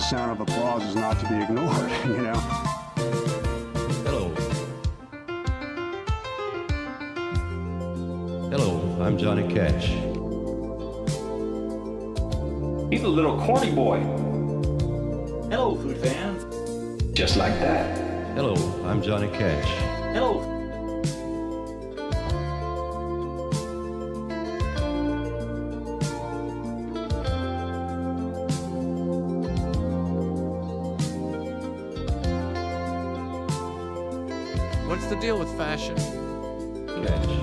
the sound of applause is not to be ignored, you know? Hello. Hello, I'm Johnny Cash. He's a little corny boy. Hello, food fans. Just like that. Hello, I'm Johnny Cash. Hello. What's the deal with fashion? Cash.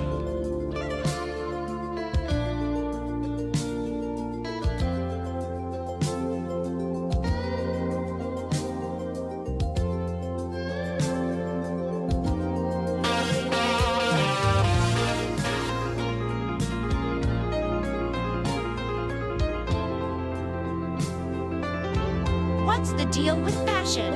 What's the deal with fashion?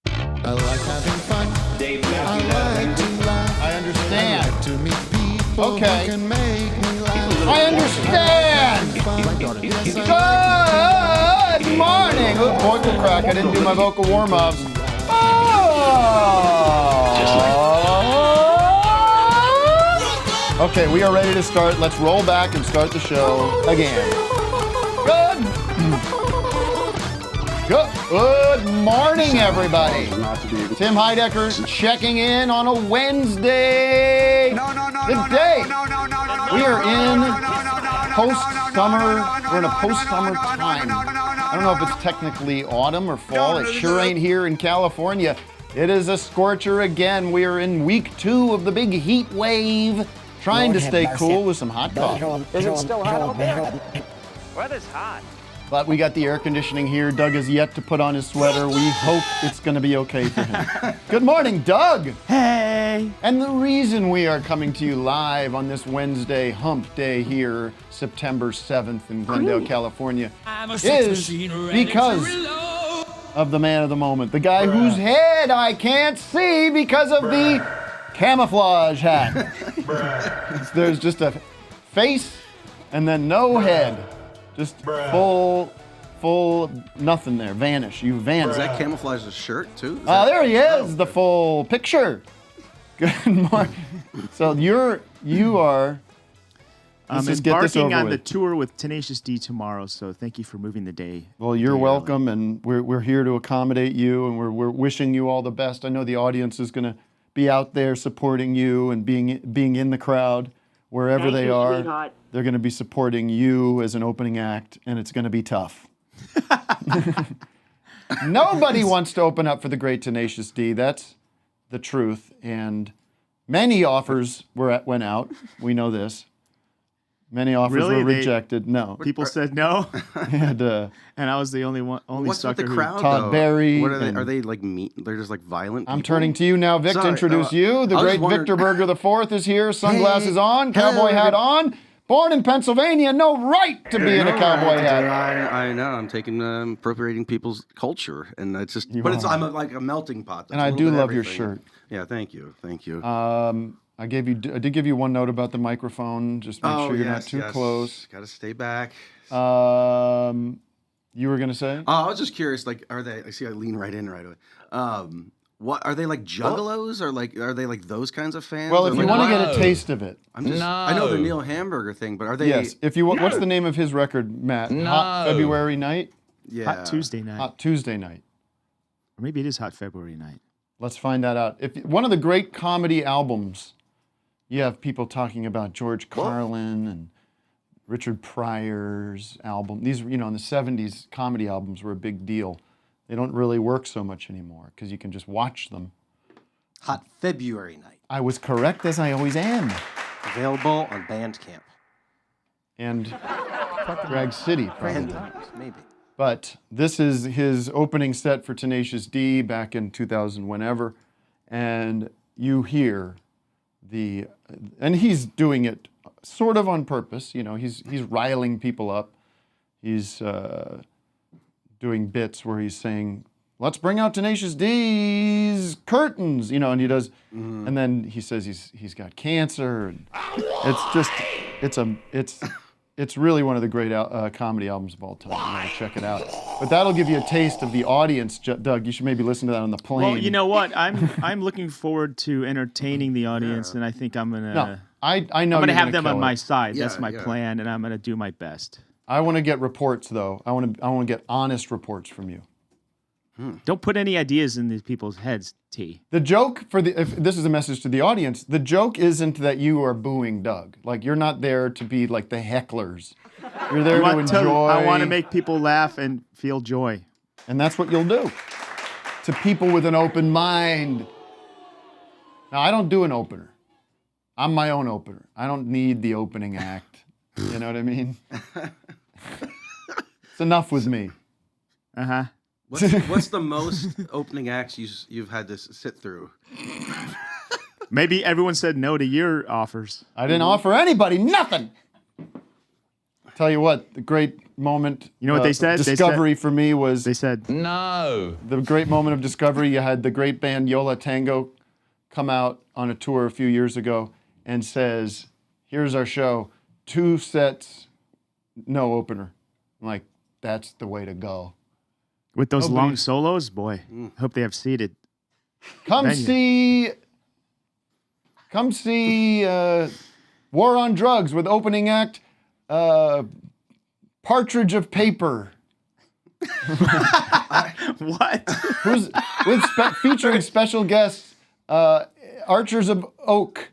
I like having fun. Dave I Matthews. like to laugh. I understand. I like to meet people Okay. who can make me laugh. I understand. Good morning. Ooh, vocal crack. I didn't do my vocal warm-ups. Okay, we are ready to start. Let's roll back and start the show again. Good morning, everybody. Tim Heidecker checking in on a Wednesday. Good day. We are in post-summer. We're in a post-summer time. I don't know if it's technically autumn or fall. It sure ain't here in California. It is a scorcher again. We are in week 2 of the big heat wave. Trying to stay cool with some hot coffee. Is it still hot out there? Weather's hot. But we got the air conditioning here. Doug has yet to put on his sweater. We hope it's going to be okay for him. Good morning, Doug. Hey. And the reason we are coming to you live on this Wednesday hump day here, September 7th in Glendale, California, is because of the man of the moment. The guy whose head I can't see because of the camouflage hat. There's just a face and then no head. Just full nothing there. Vanish. You vanish. Is that camouflage a shirt too? There he is, the full picture. Good morning. So you are. I'm embarking on the tour with Tenacious D tomorrow, so thank you for moving the day. Well, you're welcome, and we're here to accommodate you, and we're wishing you all the best. I know the audience is going to be out there supporting you and being in the crowd wherever they are. Sweetheart. They're going to be supporting you as an opening act, and it's going to be tough. Nobody wants to open up for the great Tenacious D. That's the truth. And many offers went out. We know this. Many offers were rejected. No. People said no, And, and I was the only What's sucker with the who- crowd, Todd though? Berry What are they? and- Are they like mean? They're just like violent people? I'm turning to you now, Vic, to Sorry, introduce you. The I was great wondering- Victor Berger IV is here. Sunglasses Hey. on, cowboy Hello. hat on. Born in Pennsylvania, no right to be in a cowboy hat. I know. I'm taking appropriating people's culture, and it's just. I'm like a melting pot. And I do love your shirt. Yeah, thank you. I did give you one note about the microphone. Just make sure you're not too close. Got to stay back. You were gonna say? I was just curious. Like, are they? I see. I lean right in right away. What are they like? Juggalos, or like are they like those kinds of fans? Well, if Or you like- want to get a taste of it, I'm just. I know the Neil Hamburger thing, but are they? yes. If you what's the name of his record, Matt? Hot February Night. Yeah. Hot Tuesday night. Hot Tuesday Night. Or maybe it is Hot February night. Let's find that out. If one of the great comedy albums, you have people talking about George Carlin and Richard Pryor's album. These, in the 70s, comedy albums were a big deal. They don't really work so much anymore because you can just watch them. Hot February Night. I was correct, as I always am. Available on Bandcamp. And Drag City, probably. Times, maybe. But this is his opening set for Tenacious D back in 2000, whenever. And you hear and he's doing it sort of on purpose. He's riling people up. He's doing bits where he's saying let's bring out Tenacious D's curtains, you know, and he does, and then he says he's got cancer. And it's really one of the great comedy albums of all time. You gotta check it out. But that'll give you a taste of the audience, Doug. You should maybe listen to that on the plane. Well, you know what? I'm looking forward to entertaining the audience, and I think I'm gonna. No, I know I'm gonna you're have them on my side. Yeah, That's my plan, and I'm gonna do my best. I want to get reports though. I want to get honest reports from you. Don't put any ideas in these people's heads, T. The joke if this is a message to the audience, the joke isn't that you are booing Doug. Like, you're not there to be like the hecklers. You're there to enjoy. I want to make people laugh and feel joy. And that's what you'll do. To people with an open mind. Now, I don't do an opener. I'm my own opener. I don't need the opening act. You know what I mean? It's enough with me. Uh-huh. What's the most opening acts you've had to sit through? Maybe everyone said no to your offers. I didn't offer anybody nothing. Tell you what, the great moment. You know what they said? Discovery for me was. They said No. The great moment of discovery. You had the great band Yola Tango come out on a tour a few years ago and says, "Here's our show, 2 sets, no opener." I'm like, that's the way to go. With those long solos, boy. Hope they have seated. Come see War on Drugs with opening act Partridge of Paper. What? Who's featuring special guests Archers of Oak.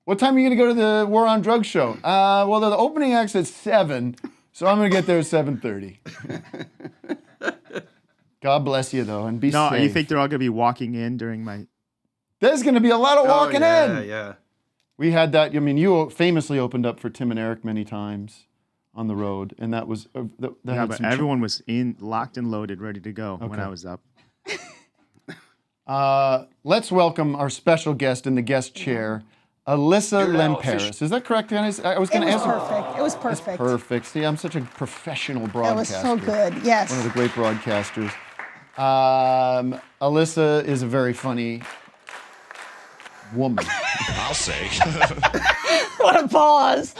What time are you going to go to the War on Drugs show? Well, the opening act's at 7, so I'm going to get there at 7:30. God bless you, though, and be safe. No, you think they're all going to be walking in during my... There's going to be a lot of walking in. Yeah. We had that. I mean, you famously opened up for Tim and Eric many times on the road, and that was... but everyone was locked and loaded, ready to go when I was up. Let's welcome our special guest in the guest chair, Alyssa Limperis. Is that correct? I was going to ask. It was perfect. It's perfect. See, I'm such a professional broadcaster. That was so good. Yes. One of the great broadcasters. Alyssa is a very funny woman. I'll say. What a pause.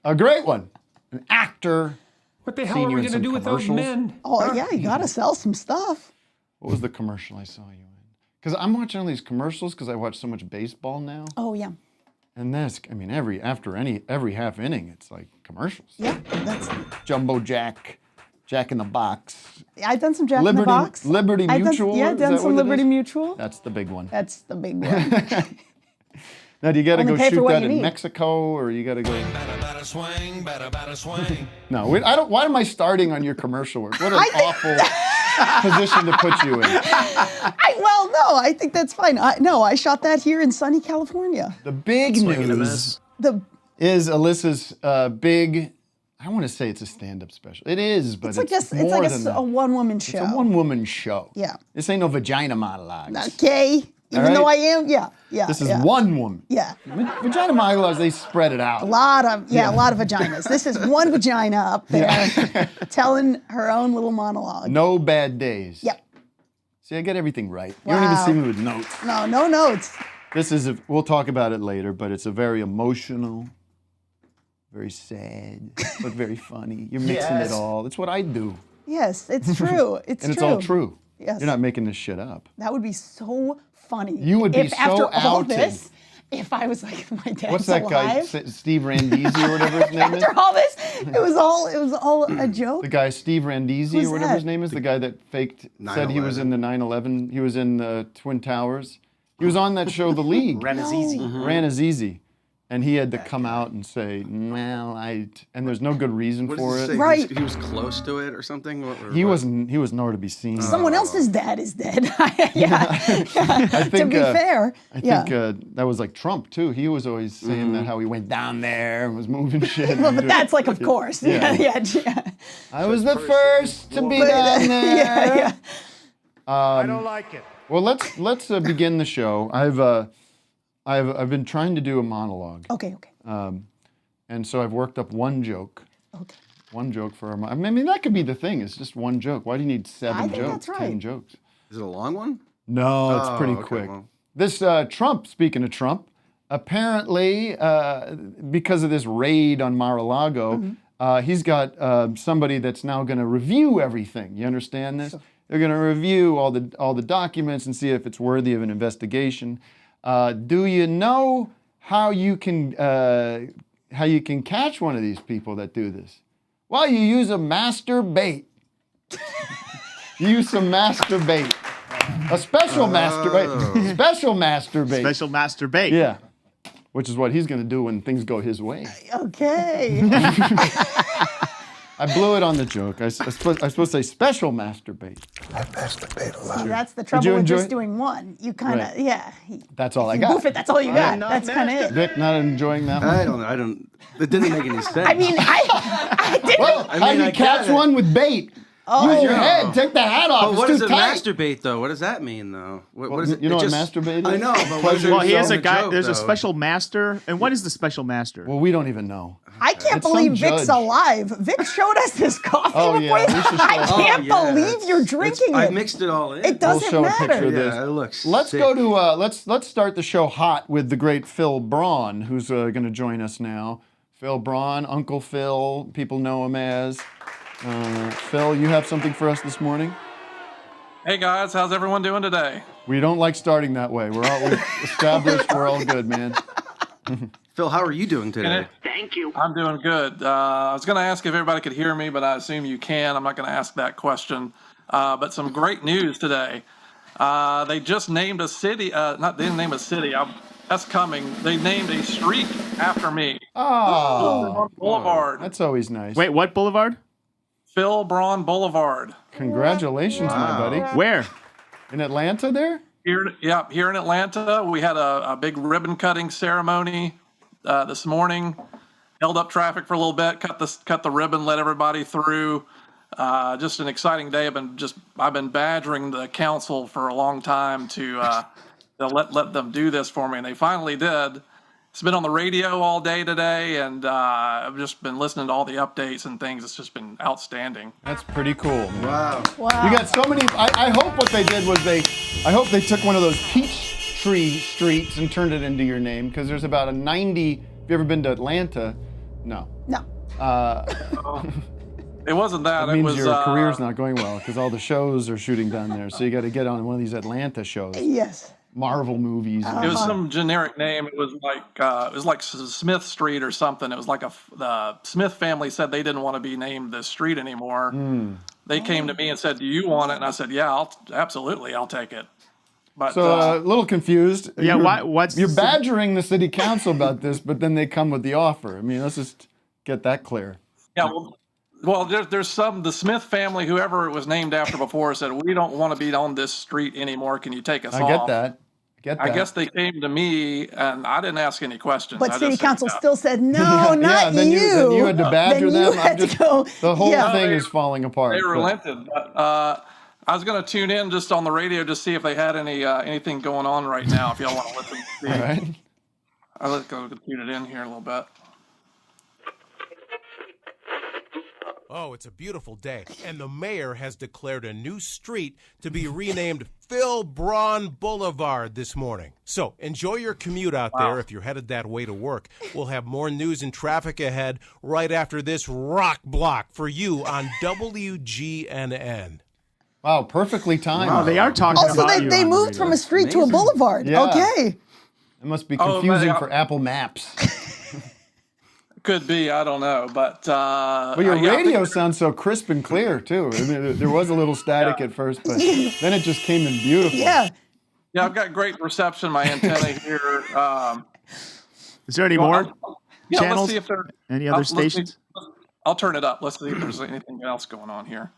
A great one. An actor. What the hell are we going to do with those men? Oh, yeah, you got to sell some stuff. What was the commercial I saw you in? Because I'm watching all these commercials because I watch so much baseball now. Oh, yeah. And this, I mean, every half inning, it's like commercials. Yeah, that's... Jumbo Jack, Jack in the Box. I've done some Jack in the Box. Liberty Mutual. I've done some Liberty Mutual. That's the big one. That's the big one. Now, do you got to go Only pay for shoot what that you in need. Mexico, or you got to go? Better swing, better swing. No, I don't. Why am I starting on your commercial work? What an awful position to put you in. I think that's fine. I shot that here in sunny California. The big news is Alyssa's big. I want to say it's a stand-up special. It is, but it's more than that. A one-woman show. It's a one-woman show. Yeah. This ain't no vagina monologues. Okay. Even though I am, yeah. This is one woman. Yeah. Vagina monologues, they spread it out. A lot of vaginas. This is one vagina up there telling her own little monologue. No bad days. Yep. See, I get everything right. Wow. You don't even see me with notes. No notes. This is, we'll talk about it later, but it's a very emotional, very sad, but very funny. You're mixing it all. It's what I do. Yes, it's true. It's and it's true. all true. Yes. You're not making this shit up. That would be so funny. You would be if after so all outed. this, if I was like, my dad's What's that alive. guy, Steve Randisi or whatever his name is? After all this, it was all a joke. The guy Steve Randisi Who's or whatever that? his name is, the guy that said he was in the 9/11. He was in the Twin Towers. He was on that show, The League. Ranazizi. And he had to come out and say, well, and there's no good reason for it. Right. He was close to it or something? He was nowhere to be seen. Someone else's dad is dead. To be fair. I think that was like Trump, too. He was always saying that how he went down there and was moving shit. Well, but that's like, of course. Yeah. I was the first to be down there. I don't like it. Well, let's begin the show. I've been trying to do a monologue. Okay. And so I've worked up one joke. Okay. One joke for our. I mean, that could be the thing. It's just one joke. Why do you need 7 jokes? That's right. 10 jokes. Is it a long one? No, it's pretty okay, quick. well. This Trump, speaking of Trump, apparently because of this raid on Mar-a-Lago, he's got somebody that's now going to review everything. You understand this? They're going to review all the documents and see if it's worthy of an investigation. Do you know how you can catch one of these people that do this? Well, you use a master bait. You use some master bait. A special master bait. Special master bait. Special master bait. Yeah. Which is what he's going to do when things go his way. Okay. I blew it on the joke. I was supposed to say special masturbate. I masturbate a lot. See, that's the trouble with just doing one. You kind of, That's all I you got. goof it, that's all you got. That's kind of it. Vic, not enjoying that one? I don't. It didn't make any sense. I mean, I didn't. Well, how do you catch one with bait? Use your head. Take the hat off. But what it's is too a tight. masturbate though? What does that mean though? What is it? You know it what just, masturbate is? I know, but what is Well, he has a the guy. joke, There's a though? special master. And what is the special master? Well, we don't even know. I can't It's some believe Vic's judge. alive. Vic showed us this coffee Oh, before. yeah, we should show I it. can't believe you're drinking I it. mixed it all in. It doesn't We'll show matter. a picture of this. Yeah, it looks Let's sick. go to let's start the show hot with the great Phil Braun, who's going to join us now. Phil Braun, Uncle Phil, people know him as. Phil, you have something for us this morning? Hey guys, how's everyone doing today? We don't like starting that way. We've established we're all good, man. Phil, how are you doing today? Thank you. I'm doing good. I was going to ask if everybody could hear me, but I assume you can. I'm not going to ask that question. But some great news today. They just named a city. They didn't name a city. That's coming. They named a street after me. Oh, Boulevard. That's always nice. Wait, what boulevard? Phil Braun Boulevard. Congratulations, my buddy. Where? In Atlanta there? Here in Atlanta. We had a big ribbon cutting ceremony this morning. Held up traffic for a little bit, cut the ribbon, let everybody through. Just an exciting day. I've been badgering the council for a long time to let them do this for me, and they finally did. It's been on the radio all day today, and I've just been listening to all the updates and things. It's just been outstanding. That's pretty cool. Wow. You got so many. I hope what they did was I hope they took one of those peach tree streets and turned it into your name, because there's about a 90. Have you ever been to Atlanta? No. No. It wasn't that. That means it was your career's not going well because all the shows are shooting down there. So you got to get on one of these Atlanta shows. Yes. Marvel movies. It was some generic name. It was like Smith Street or something. It was like the Smith family said they didn't want to be named this street anymore. They came to me and said, "Do you want it?" And I said, "Yeah, I'll take it." But So a little confused. Yeah, you're badgering the city council about this, but then they come with the offer. I mean, let's just get that clear. Yeah, well, there's the Smith family, whoever it was named after before, said, "We don't want to be on this street anymore. Can you take us off?" I get that. I guess they came to me, and I didn't ask any questions. But I city just said, council yeah. still said, no, not then you. Then you had to badger Then you them. had to go. The whole Yeah. thing is falling apart. They relented. But, I was going to tune in just on the radio to see if they had anything going on right now, if y'all want to listen. All right. I'll go tune it in here a little bit. Oh, it's a beautiful day, and the mayor has declared a new street to be renamed Phil Braun Boulevard this morning. So enjoy your commute out there if you're headed that way to work. We'll have more news and traffic ahead right after this rock block for you on WGNN. Wow, perfectly timed. Wow, they are talking Also, about you they on the moved radio. from a street to a boulevard. Yeah. Okay. It must be confusing for Apple Maps. Could be, I don't know, but Well, your radio sounds so crisp and clear too. I mean, there was a little static at first, but then it just came in beautiful. Yeah. Yeah, I've got great reception. My antenna here. Is there any more Yeah, channels? let's see if there. Any other let's see- stations? I'll turn it up. Let's see if there's anything else going on here.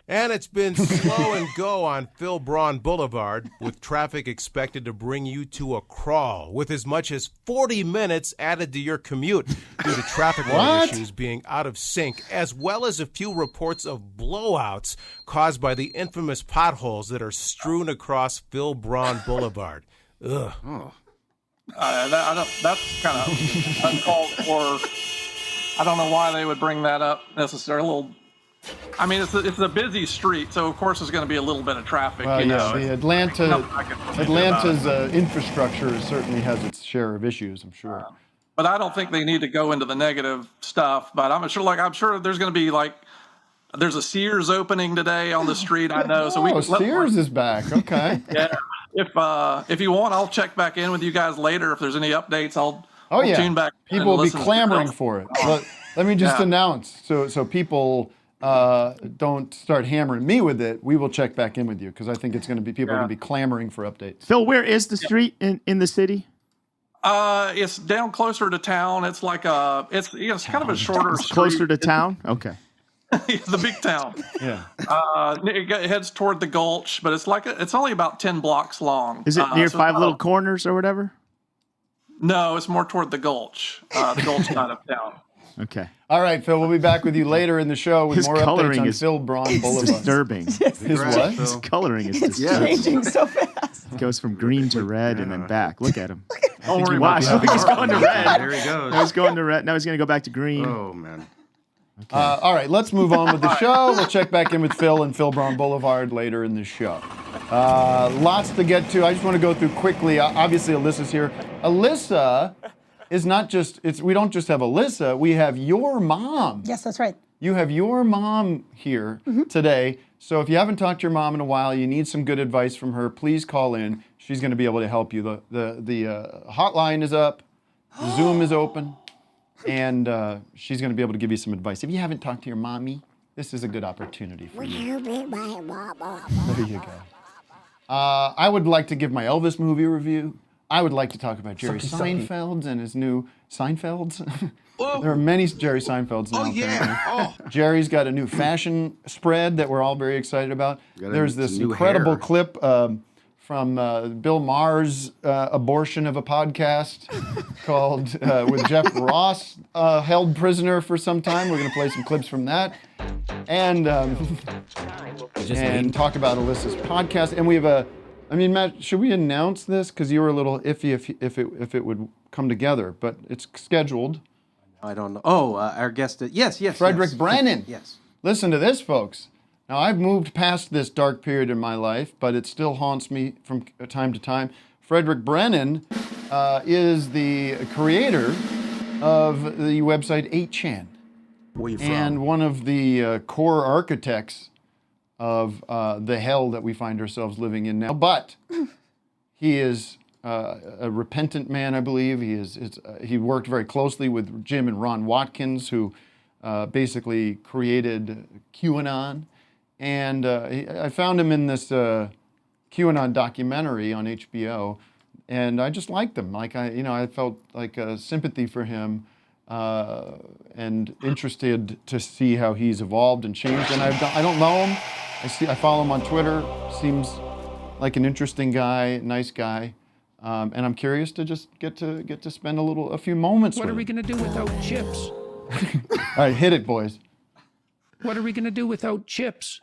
And it's been slow and go on Phil Braun Boulevard, with traffic expected to bring you to a crawl, with as much as 40 minutes added to your commute due to traffic light issues being out of sync, as well as a few reports of blowouts caused by the infamous potholes that are strewn across Phil Braun Boulevard. Ugh. That's kind of uncalled for. I don't know why they would bring that up necessarily. I mean, it's a busy street, so of course there's going to be a little bit of traffic. Well, you know. the Atlanta's infrastructure certainly has its share of issues, I'm sure. But I don't think they need to go into the negative stuff. But I'm sure there's going to be there's a Sears opening today on the street. I know. So Sears is back. Okay. Yeah. If you want, I'll check back in with you guys later. If there's any updates, I'll tune back. People will be clamoring for it. Let me just announce so people don't start hammering me with it. We will check back in with you because I think it's going to be people are going to be clamoring for updates. Phil, where is the street in the city? It's down closer to town. It's like it's kind of a shorter street. Closer to town? Okay. The big town. Yeah. It heads toward the Gulch, but it's only about 10 blocks long. Is it near Five Little Corners or whatever? No, it's more toward the Gulch. The Gulch side of town. Okay. All right, Phil. We'll be back with you later in the show with more updates on Phil Braun Boulevard. Disturbing. His what? His coloring is disturbing. Changing so fast. It goes from green to red and then back. Look at him. Don't worry Watch. He's going to red. There he goes. Now he's going to red. Now he's going to go back to green. Oh, man. Okay. All right, let's move on with the show. We'll check back in with Phil and Phil Braun Boulevard later in the show. Lots to get to. I just want to go through quickly. Obviously, Alyssa's here. Alyssa is not just, we don't just have Alyssa, we have your mom. Yes, that's right. You have your mom here today. So if you haven't talked to your mom in a while, you need some good advice from her, please call in. She's going to be able to help you. The hotline is up, Zoom is open, and she's going to be able to give you some advice. If you haven't talked to your mommy, this is a good opportunity for you. There you go. I would like to give my Elvis movie review. I would like to talk about Jerry Seinfeld and his new Seinfelds. There are many Jerry Seinfelds now. Jerry's got a new fashion spread that we're all very excited about. There's this incredible clip from Bill Maher's abortion of a podcast called with Jeff Ross held prisoner for some time. We're going to play some clips from that and talk about Alyssa's podcast. And we have Matt, should we announce this? Because you were a little iffy if it would come together, but it's scheduled. I don't know. Oh, our guest. Yes. Fredrick Brennan. Yes. Listen to this, folks. Now, I've moved past this dark period in my life, but it still haunts me from time to time. Fredrick Brennan is the creator of the website 8chan. Where you from? And one of the core architects of the hell that we find ourselves living in now. But he is a repentant man, I believe. He worked very closely with Jim and Ron Watkins, who basically created QAnon. And I found him in this QAnon documentary on HBO, and I just liked him. I felt like sympathy for him and interested to see how he's evolved and changed. And I don't know him. I follow him on Twitter. Seems like an interesting guy, nice guy, and I'm curious to just get to spend a few moments with him. What are we gonna do without chips? All right, hit it, boys. What are we gonna do without chips?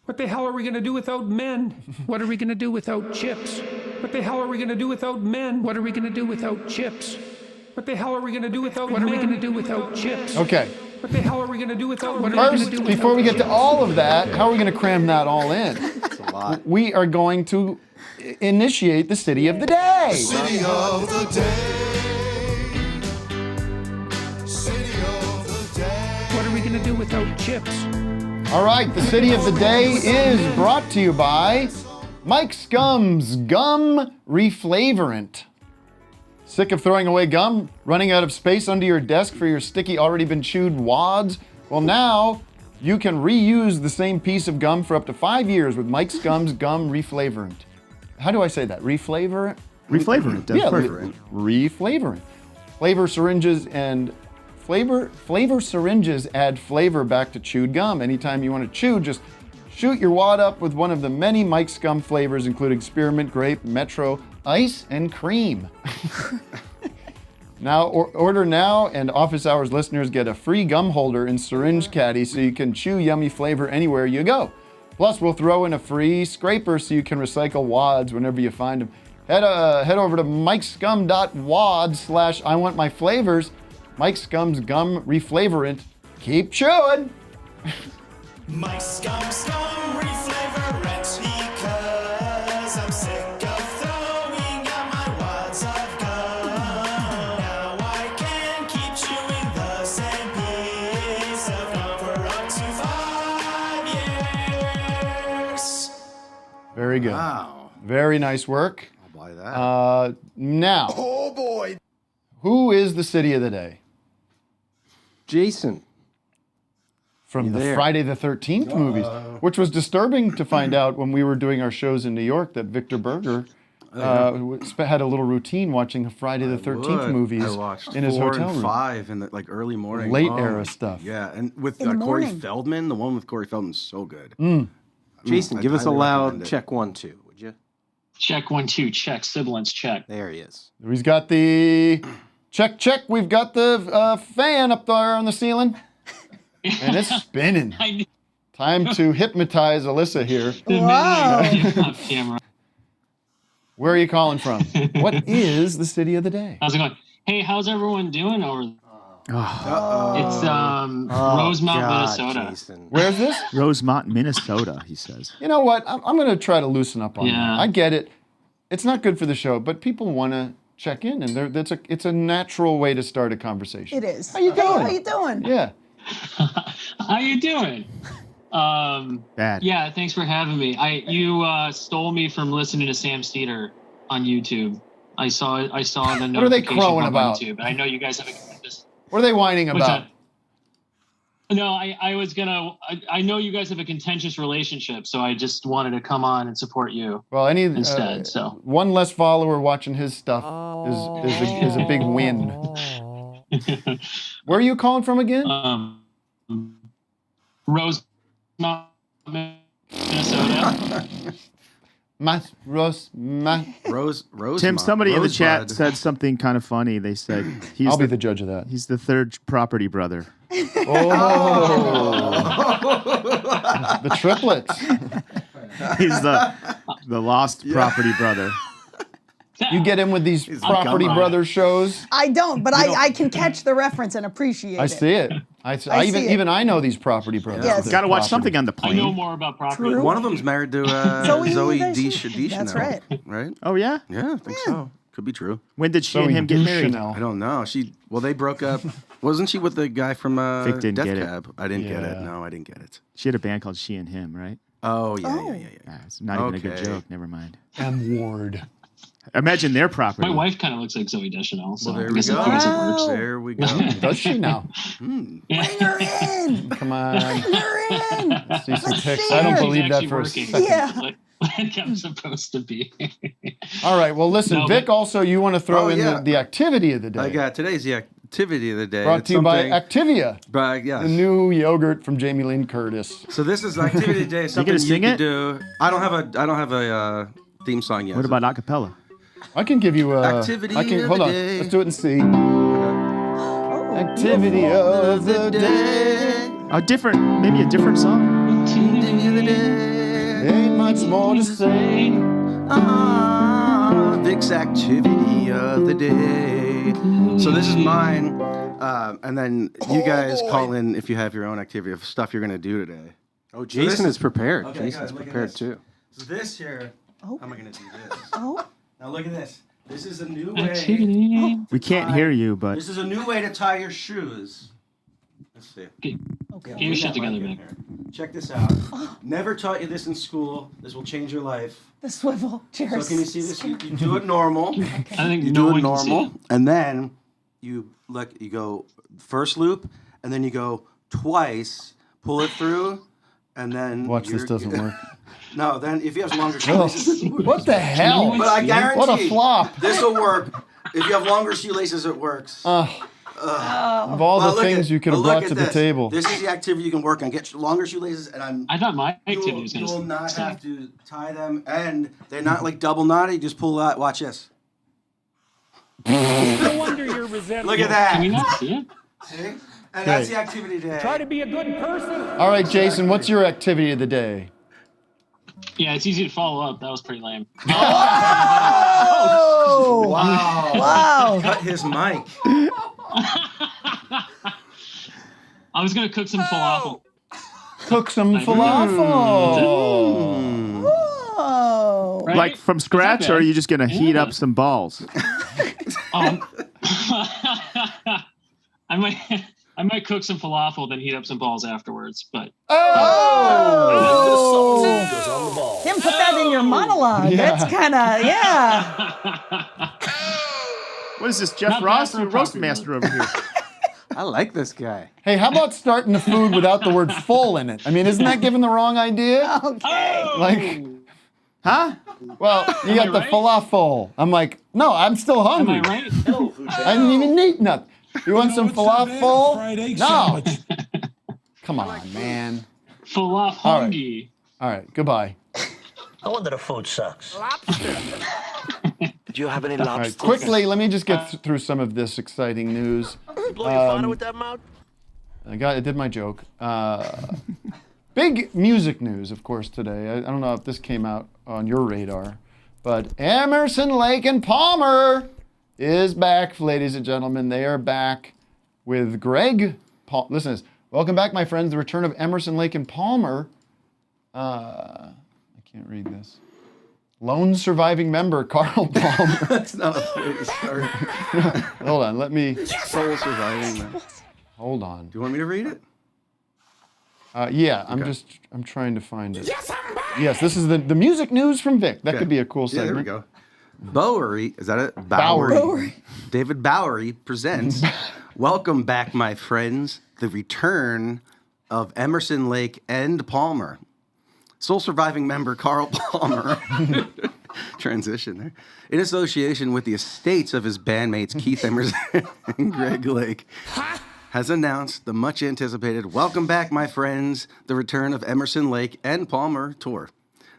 What the hell are we gonna do without men? What are we gonna do without chips? What the hell are we gonna do without men? What are we gonna do without chips? What the hell are we gonna do without men? What are we gonna do without chips? Okay. What the hell are we gonna do without men? First, before we get to all of that, how are we gonna cram that all in? It's a lot. We are going to initiate the city of the day. City of the day. City of the day. What are we gonna do without chips? All right, the city of the day is brought to you by Mike Scum's Gum Reflavorant. Sick of throwing away gum? Running out of space under your desk for your sticky, already been chewed wads? Well, now you can reuse the same piece of gum for up to 5 years with Mike Scum's Gum Reflavorant. How do I say that? Reflavorant? Reflavorant. That's perfect. Reflavorant. Flavor syringes add flavor back to chewed gum. Anytime you want to chew, just shoot your wad up with one of the many Mike's Gum flavors, including spearmint, grape, metro, ice, and cream. Now, order now, and office hours listeners get a free gum holder and syringe caddy so you can chew yummy flavor anywhere you go. Plus, we'll throw in a free scraper so you can recycle wads whenever you find them. Head over to mikescum.wad/I want my flavors Mike Scum's gum reflavorant. Keep chewing. Mike Scum reflavor it because I'm sick of throwing out my wads of gum. Now I can keep chewing the same piece of gum for up to 5 years. Very good. Wow. Very nice work. I'll buy that. Now, Oh boy. who is the city of the day? Jason. From You the there? Friday the 13th movies, which was disturbing to find out when we were doing our shows in New York that Victor Berger had a little routine watching Friday the 13th movies I watched in his 4 hotel and room. 5 in the early morning. Late era stuff. Yeah, and with In the Corey morning. Feldman, the one with Corey Feldman's so good. Jason, give us a highly loud recommend it. check 1, 2, would you? Check 1, 2. Check. Sibilance check. There he is. He's got the check. We've got the fan up there on the ceiling, and it's spinning. Time to hypnotize Alyssa here. Wow. Camera. Where are you calling from? What is the city of the day? How's it going? Hey, how's everyone doing over there? It's Rosemount, Minnesota. Jason. Where's this? Rosemont, Minnesota, he says. You know what? I'm going to try to loosen up on Yeah. that. I get it. It's not good for the show, but people want to check in, and it's a natural way to start a conversation. It is. How you doing? How you doing? Yeah. How you doing? Bad. Yeah, thanks for having me. You stole me from listening to Sam Cedar on YouTube. I saw the notification What are they crowing from about? YouTube. I know you guys have a What are they whining What's about? that? No, I know you guys have a contentious relationship, so I just wanted to come on and support you. Well, instead, so one less follower watching his stuff is a big win. Where are you calling from again? Rosemount, Minnesota. Rose. Tim, somebody in the chat Rosebud. said something kind of funny. They said I'll be the judge of that. He's the third property brother. Oh, the triplets. He's the lost property brother. You get in with these Property Brothers shows. I don't, but I can catch the reference and appreciate it. I see it. Even I know these Property Brothers. Yes. Got to watch something on the I know plane. more about property. True. One of them's married to Zoe Deschanel. That's right. Right? Oh yeah. Yeah, I think so. Could be true. When did she and him get married? I don't know. They broke up. Wasn't she with the guy from Vic didn't Death get it. Cab? I didn't get it. Yeah. No, I didn't get it. She had a band called She and Him, right? Oh, yeah. It's not even a good Okay. joke. Never mind. M. Ward. Imagine their property. My wife kind of looks like Zoe Deschanel, so Well, there I we guess go. I guess it works. There we go. Does she now? Bring her in. Come on. Bring her in. Let's see some Let's pics. see I don't her. believe that She's for a actually second. Yeah. Like I'm supposed to be. All right. Well, listen, No, Vic, also, you want to throw Oh, in yeah. the activity of the day. I got today's the activity of the day. Brought It's to you by something- Activia, yes. the new yogurt from Jamie Lynn Curtis. So this is activity of the day. Something gonna sing can it? do. I don't have a theme song yet. What about acapella? I can give you a Activity I can of hold the on. day. Let's do it in C. Activity of the day. Maybe a different song. Activity of the day. Ain't much more to say. Vic's activity of the day. So this is mine, and then you guys call in if you have your own activity of stuff you're gonna do today. Oh, Jason is prepared. Okay, Jason's guys, look at prepared this. too. So this here, how am I gonna do this? Oh. Now look at this. This is a new way. Activity. We can't hear you, but This is a new way to tie your shoes. Let's see. Get your shit together, man. Check this out. Never taught you this in school. This will change your life. The swivel. Cheers. So can you see this? You do it normal. I think You no do it one can see normal, it. and then you go first loop, and then you go twice. Pull it through, and then Watch, this doesn't work. No, then if you have longer shoelaces, What the hell? but I guarantee What a flop. this will work. If you have longer shoelaces, it works. Of all Well, the look things at- you could have look brought at to the this. table. This is the activity you can work on. Get longer shoelaces, and I thought my you activity will, was you going will not have to tie them, and they're not like double knotted. You just pull out. Watch this. No wonder you're resentful. Look at that. Can we not see it? See? And that's the activity today. Try to be a good person. All right, Jason, what's your activity of the day? Yeah, it's easy to follow up. That was pretty lame. Oh. Wow. Wow. Cut his mic. I was gonna cook some falafel. Cook some falafel. Oh. Right? Like from scratch, or are you just gonna heat up some balls? I might cook some falafel, then heat up some balls afterwards. But Tim, put that in your monologue. Yeah. That's kind of What is this, Jeff Not Ross, bad for a your roast puppy, master over here? I like this guy. Hey, how about starting the food without the word full in it? I mean, isn't that giving the wrong idea? okay. Like, huh? Well, you got the falafel. I'm like, no, I'm still am hungry. I right? I didn't even eat nothing. You want some falafel? No. Come on, man. Falafel. All right, goodbye. No wonder the food sucks. Lobster. Do you have any All lobster? right, quickly, let me just get through some of this exciting news. You blow your father with that mouth? I did my joke. Big music news, of course, today. I don't know if this came out on your radar, but Emerson, Lake and Palmer is back, ladies and gentlemen. They are back with Greg. Listen to this. Welcome back, my friends. The return of Emerson, Lake and Palmer. I can't read this. Lone surviving member, Carl Palmer. That's not a way to start. Hold on, let me. Sole surviving member. Hold on. Do you want me to read it? Yeah, Okay. I'm trying to find it. Yes, this is the music news from Vic. That Okay. could be a cool Yeah, segment. there we go. Bowery, is that it? Bowery. David Bowery presents Welcome Back, My Friends, the return of Emerson, Lake, and Palmer. Sole surviving member Carl Palmer, transition there, in association with the estates of his bandmates Keith Emerson and Greg Lake, has announced the much anticipated Welcome Back, My Friends, the return of Emerson, Lake, and Palmer tour.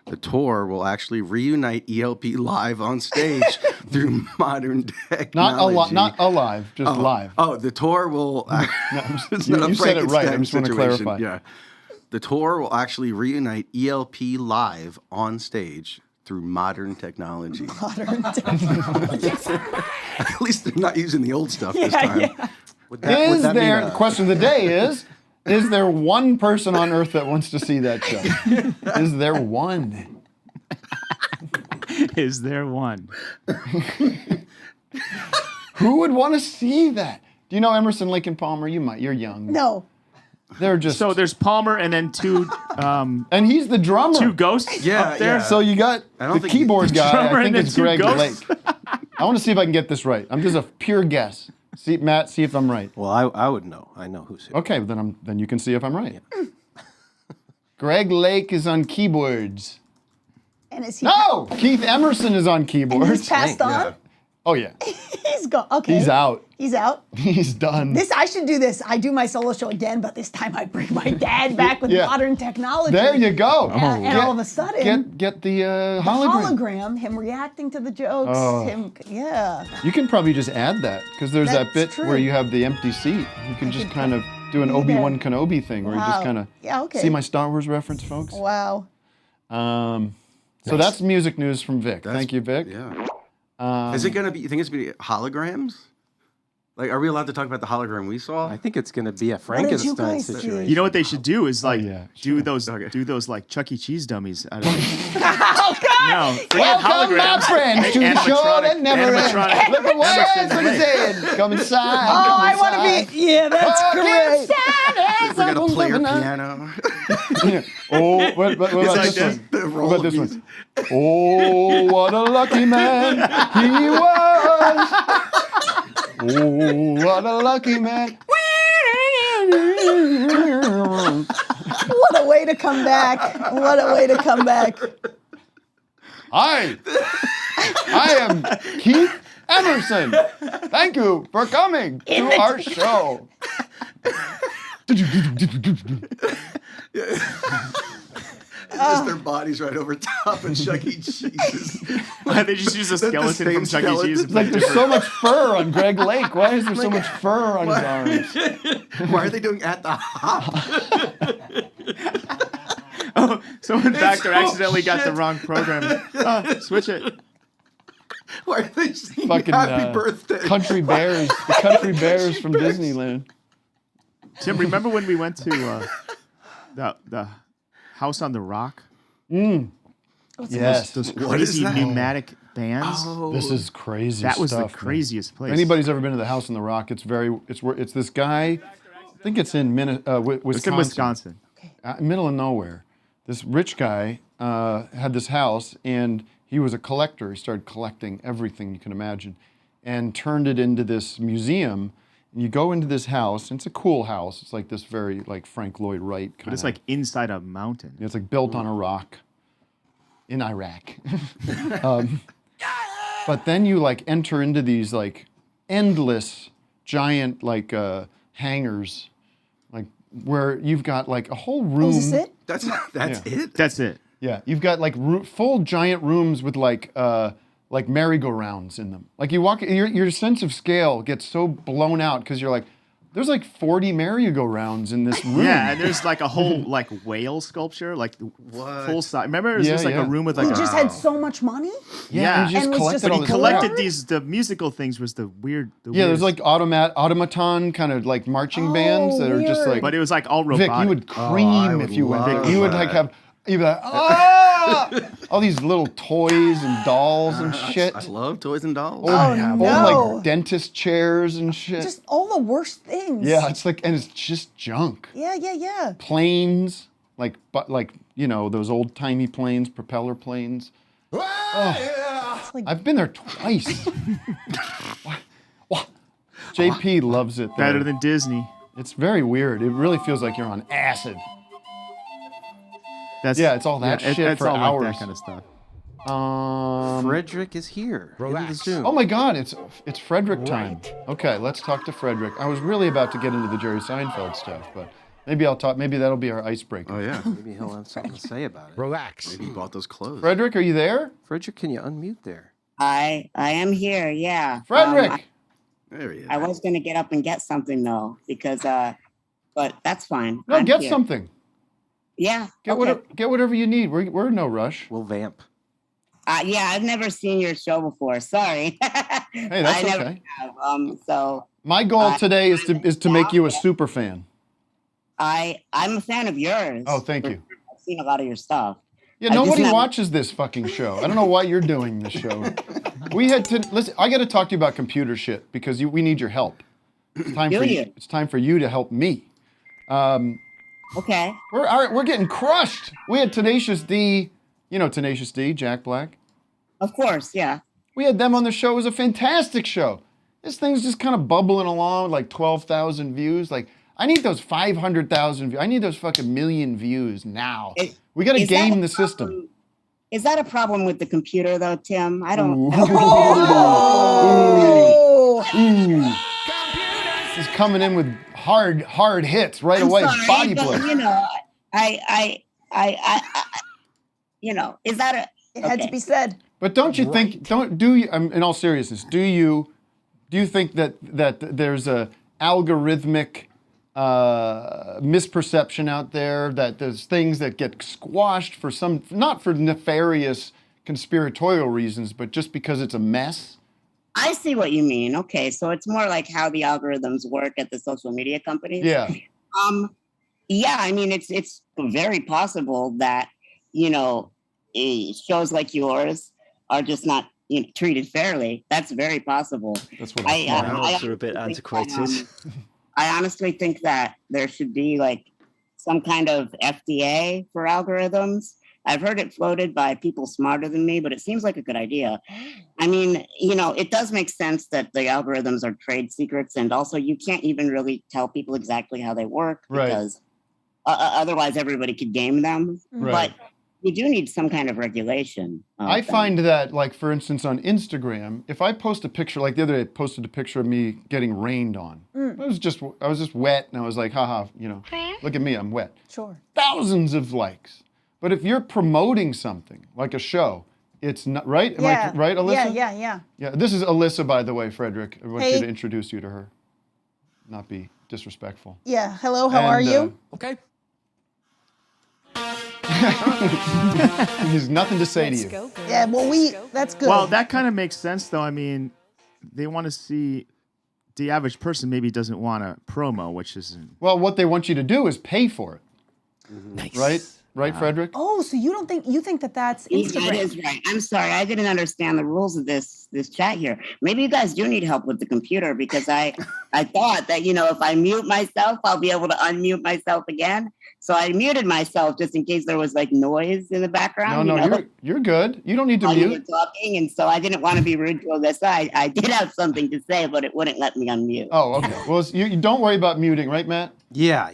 The tour will actually reunite ELP live on stage through modern technology. Not alive, just live. Oh, the tour will. It's You not a said it right. I Frankenstein just want to situation. clarify. Yeah. The tour will actually reunite ELP live on stage through modern technology. At least they're not using the old stuff this time. Yeah. The question of the day is there one person on earth that wants to see that show? Is there one? Is there one? Who would want to see that? Do you know Emerson, Lake and Palmer? You might. You're young. No. They're just So there's Palmer and then two. and he's the drummer. Two ghosts up there. So you got the keyboard guy. drummer I think and it's then two Greg ghosts? Lake. I want to see if I can get this right. I'm just a pure guess. See, Matt, see if I'm right. Well, I would know. I know who's who. Okay, then you can see if I'm right. Greg Lake is on keyboards. And is he? No, Keith Emerson is on keyboards. And he's passed on. Oh yeah, He's gone. Okay. he's out. He's out. He's done. I should do this. I do my solo show again, but this time I bring my dad back with Yeah. modern technology. There you go. And all of a sudden, get the the hologram, him reacting to the jokes, Oh. yeah. You can probably just add that because there's that That's bit true. where you have the empty seat. You can just kind of do an Obi-Wan Kenobi thing where you just Wow. kind of Yeah, okay. see my Star Wars reference, folks. Wow. So that's music news from Vic. Thank you, Vic. Yeah. Is it going to be, you think it's going to be holograms? Like, are we allowed to talk about the hologram we saw? I think it's going to be a did you Frankenstein guys see? situation. You know what they should do is like do those like Chuck E. Cheese dummies. Out of Oh God! No, forget Welcome, my holograms. friends, Make to the show animatronic- that never ends. animatronic Look at what Emerson Emerson Lake. said. Come inside. Oh, come I want to inside. be. Yeah, that's Come great. inside, yes, We're going I'm to play your coming out. piano. Oh, what about It's like this one? the What roll about of this music. one? Oh, what a lucky man he was. Oh, what a lucky man. What a way to come back. What a way to come back. Hi, I am Keith Emerson. Thank you for coming to our show. Just their bodies right over top of Chuck E. Cheese's. They just use a skeleton from Chuck E. Cheese. It's like there's so much fur on Greg Lake. Why is there so much fur on his arms? Why are they doing at the hop? Oh, someone back there Oh, accidentally got the shit. wrong program. Oh, switch it. Why are they singing Fucking Happy Birthday? Country Bears. The Country Bears from Disneyland. Tim, remember when we went to the House on the Rock? Yes. Those crazy pneumatic bands. Oh, this is crazy. That was stuff, the craziest place. If anybody's ever been to the House on the Rock, it's this guy. I think it's in Wisconsin. It's in Wisconsin. Middle of nowhere. This rich guy had this house, and he was a collector. He started collecting everything you can imagine, and turned it into this museum. And you go into this house, and it's a cool house. It's like this very like Frank Lloyd Wright kind of. But it's like inside a mountain. It's like built on a rock in Iraq. But then you like enter into these like endless giant like hangars, like where you've got like a whole room. Is this it? That's it. That's it. Yeah, you've got like full giant rooms with like merry-go-rounds in them. Like you walk, your sense of scale gets so blown out because you're like, there's like 40 merry-go-rounds in this room. Yeah, and there's like a whole like whale sculpture, like full size. Remember, it was just like a room with like. He just had so much money. Yeah, and he collected these. The musical things was the weird. There's like automaton kind of like marching bands that are just like. But it was like all robotic. Vic, you would cream if you went. Vic, you would like have. You'd be like, all these little toys and dolls and shit. I love toys and dolls. Old like dentist chairs and shit. Just all the worst things. Yeah, it's like, and it's just junk. Yeah. Planes, like those old timey planes, propeller planes. I've been there twice. JP loves it. Better than Disney. It's very weird. It really feels like you're on acid. It's all that shit for hours. Like that kind of stuff. Fredrick is here. Relax. Oh my God, it's Fredrick time. Okay, let's talk to Fredrick. I was really about to get into the Jerry Seinfeld stuff, but maybe I'll talk. Maybe that'll be our icebreaker. Oh yeah, maybe he'll have something to say about it. Relax. Maybe he bought those clothes. Fredrick, are you there? Fredrick, can you unmute there? I am here. Yeah. Fredrick. There he is. I was gonna get up and get something though, because but that's fine. No, I'm get here. something. Yeah. Get whatever you need. We're in no rush. We'll vamp. Yeah, I've never seen your show before. Sorry. Hey, that's I never okay. have. So my goal today is to make you a super fan. I'm a fan of yours. Oh, thank you. I've seen a lot of your stuff. Yeah, nobody watches this fucking show. I don't know why you're doing this show. We had to listen. I got to talk to you about computer shit because we need your help. It's time for you. It's time for you to help me. Okay. We're getting crushed. We had Tenacious D. You know Tenacious D, Jack Black. Of course, yeah. We had them on the show. It was a fantastic show. This thing's just kind of bubbling along with like 12,000 views. Like, I need those 500,000 views. I need those fucking million views now. We got to game the system. Is that a problem with the computer, though, Tim? I don't. He's coming in with hard hits right away. Sorry, body but, blow. You know, I you know, is that a? It had to be said. But don't you think? In all seriousness, do you think that there's a algorithmic misperception out there that there's things that get squashed for not for nefarious conspiratorial reasons, but just because it's a mess? I see what you mean. Okay, so it's more like how the algorithms work at the social media companies. Yeah. Yeah, I mean, it's very possible that, you know, shows like yours are just not treated fairly. That's very possible. That's what I are a bit antiquated. I honestly think that there should be like some kind of FDA for algorithms. I've heard it floated by people smarter than me, but it seems like a good idea. I mean, you know, it does make sense that the algorithms are trade secrets, and also you can't even really tell people exactly how they work because otherwise everybody could game them. Right. But you do need some kind of regulation. I find that, like, for instance, on Instagram, if I post a picture, like the other day, I posted a picture of me getting rained on. I was just wet, and I was like, haha, you know, look at me, I'm wet. Sure. Thousands of likes. But if you're promoting something, like a show, it's not, right? Am I right, Alyssa? Yeah. Yeah, this is Alyssa, by the way, Frederick. I want Hey. you to introduce you to her. Not be disrespectful. Yeah. Hello, how are you? Okay. There's nothing to say to you. Yeah, well, that's good. Well, that kind of makes sense, though. I mean, they want to see the average person maybe doesn't want a promo, which is Well, what they want you to do is pay for it. Nice. Right, Frederick? Oh, so you think that that's Instagram? That is right. I'm sorry, I didn't understand the rules of this chat here. Maybe you guys do need help with the computer because I thought that if I mute myself, I'll be able to unmute myself again. So I muted myself just in case there was like noise in the background. No, you're good. You don't need to while mute. you were talking, and so I didn't want to be rude to Alyssa. I did have something to say, but it wouldn't let me unmute. Oh, okay. Well, you don't worry about muting, right, Matt? Yeah.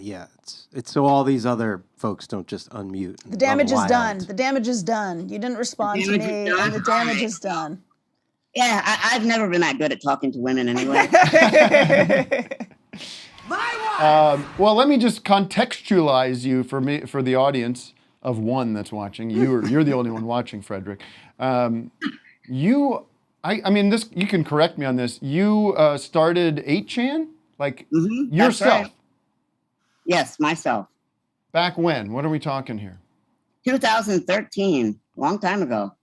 It's so all these other folks don't just unmute. The damage is done. The damage is done. You didn't respond to me, and the damage is done. Yeah, I've never been that good at talking to women anyway. Well, let me just contextualize you for the audience of one that's watching. You're the only one watching, Frederick. I mean, you can correct me on this. You started 8chan, like yourself. Right. Yes, myself. Back when? What are we talking here? 2013, long time ago.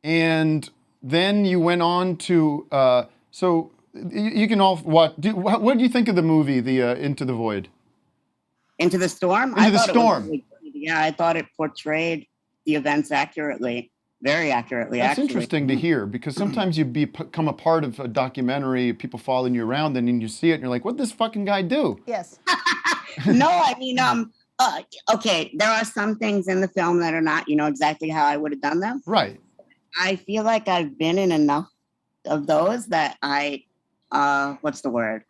And then you went on to so you can all watch. What do you think of the movie, the Into the Void? Into the Storm? Into the Storm. I thought it portrayed the events accurately, very accurately. That's interesting to hear because sometimes you become a part of a documentary, people following you around, and then you see it and you're like, what did this fucking guy do? Yes. No, I mean, okay, there are some things in the film that are not, exactly how I would have done them. Right. I feel like I've been in enough of those that what's the word?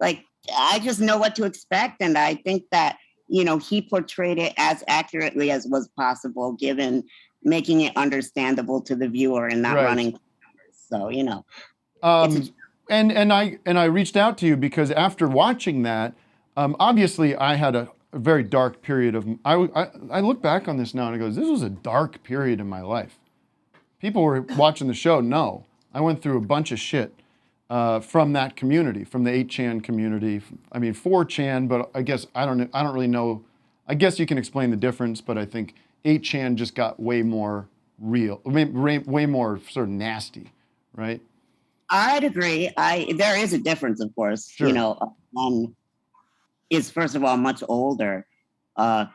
Like, I just know what to expect. And I think that, he portrayed it as accurately as was possible, given making it understandable to the viewer and not running numbers. So, and I reached out to you because after watching that, obviously I had a very dark period of, I look back on this now and I go, this was a dark period in my life. People were watching the show. No, I went through a bunch of shit from that community, from the 8chan community. I mean, 4chan, but I guess I don't really know. I guess you can explain the difference, but I think 8chan just got way more real, way more sort of nasty, right? I'd agree. There is a difference, of course. Sure. One is first of all much older. The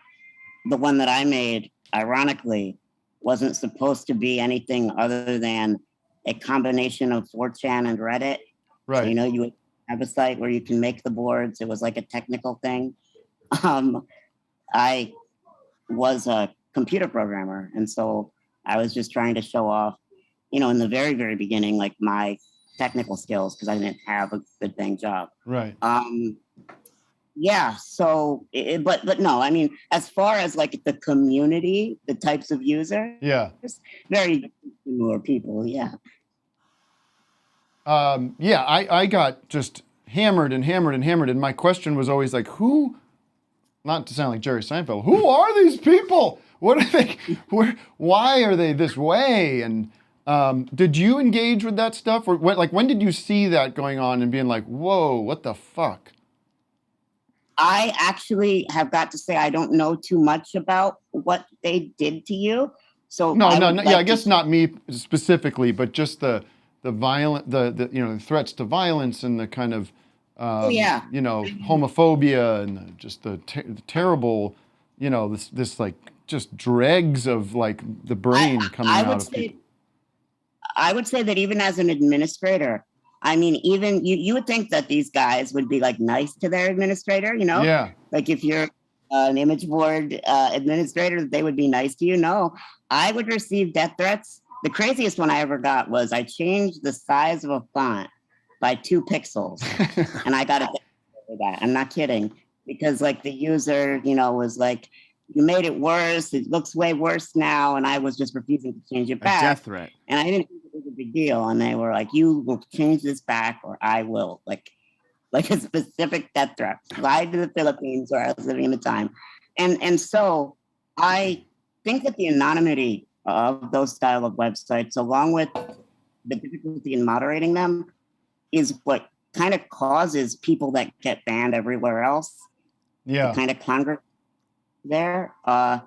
one that I made, ironically, wasn't supposed to be anything other than a combination of 4chan and Reddit. Right. So, you would have a site where you can make the boards. It was like a technical thing. I was a computer programmer, and so I was just trying to show off, in the very, very beginning, like my technical skills because I didn't have a good paying job. Right. Yeah. So, but no, I mean, as far as like the community, the types of users, very similar people. Yeah. I got just hammered and hammered and hammered, and my question was always like, who? Not to sound like Jerry Seinfeld. Who are these people? What are they? Why are they this way? And did you engage with that stuff, or when did you see that going on and being like, whoa, what the fuck? I actually have got to say I don't know too much about what they did to you. So I guess not me specifically, but just the violent, the threats to violence and the kind of homophobia and just the terrible, this like just dregs of like the brain coming out of people. I would say that even as an administrator, I mean, even you would think that these guys would be like nice to their administrator, Yeah. Like if you're an image board administrator, they would be nice to you. No, I would receive death threats. The craziest one I ever got was I changed the size of a font by 2 pixels, and I got a death threat for that. I'm not kidding, because like the user, was like, you made it worse. It looks way worse now, and I was just refusing to change it back. A death threat. And I didn't think it was a big deal. And they were like, you will change this back or I will. Like a specific death threat. Fly to the Philippines where I was living at the time. And so I think that the anonymity of those style of websites, along with the difficulty in moderating them, is what kind of causes people that get banned everywhere else to kind of congregate there. I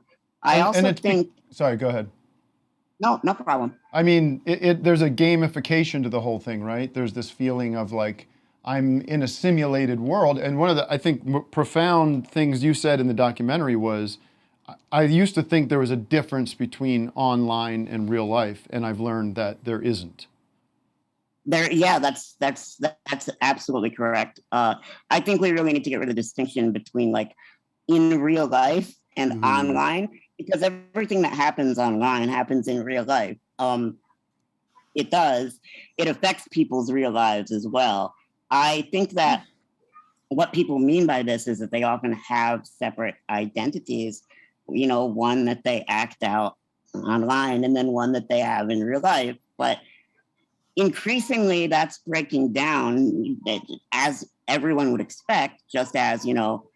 also think... Sorry, go ahead. No problem. I mean, there's a gamification to the whole thing, right? There's this feeling of like, I'm in a simulated world. And one of the, I think, profound things you said in the documentary was, I used to think there was a difference between online and real life, and I've learned that there isn't. Yeah, that's absolutely correct. I think we really need to get rid of the distinction between like in real life and online, because everything that happens online happens in real life. It does. It affects people's real lives as well. I think that what people mean by this is that they often have separate identities, you know, one that they act out online and then one that they have in real life. But increasingly that's breaking down, as everyone would expect, just as, you know,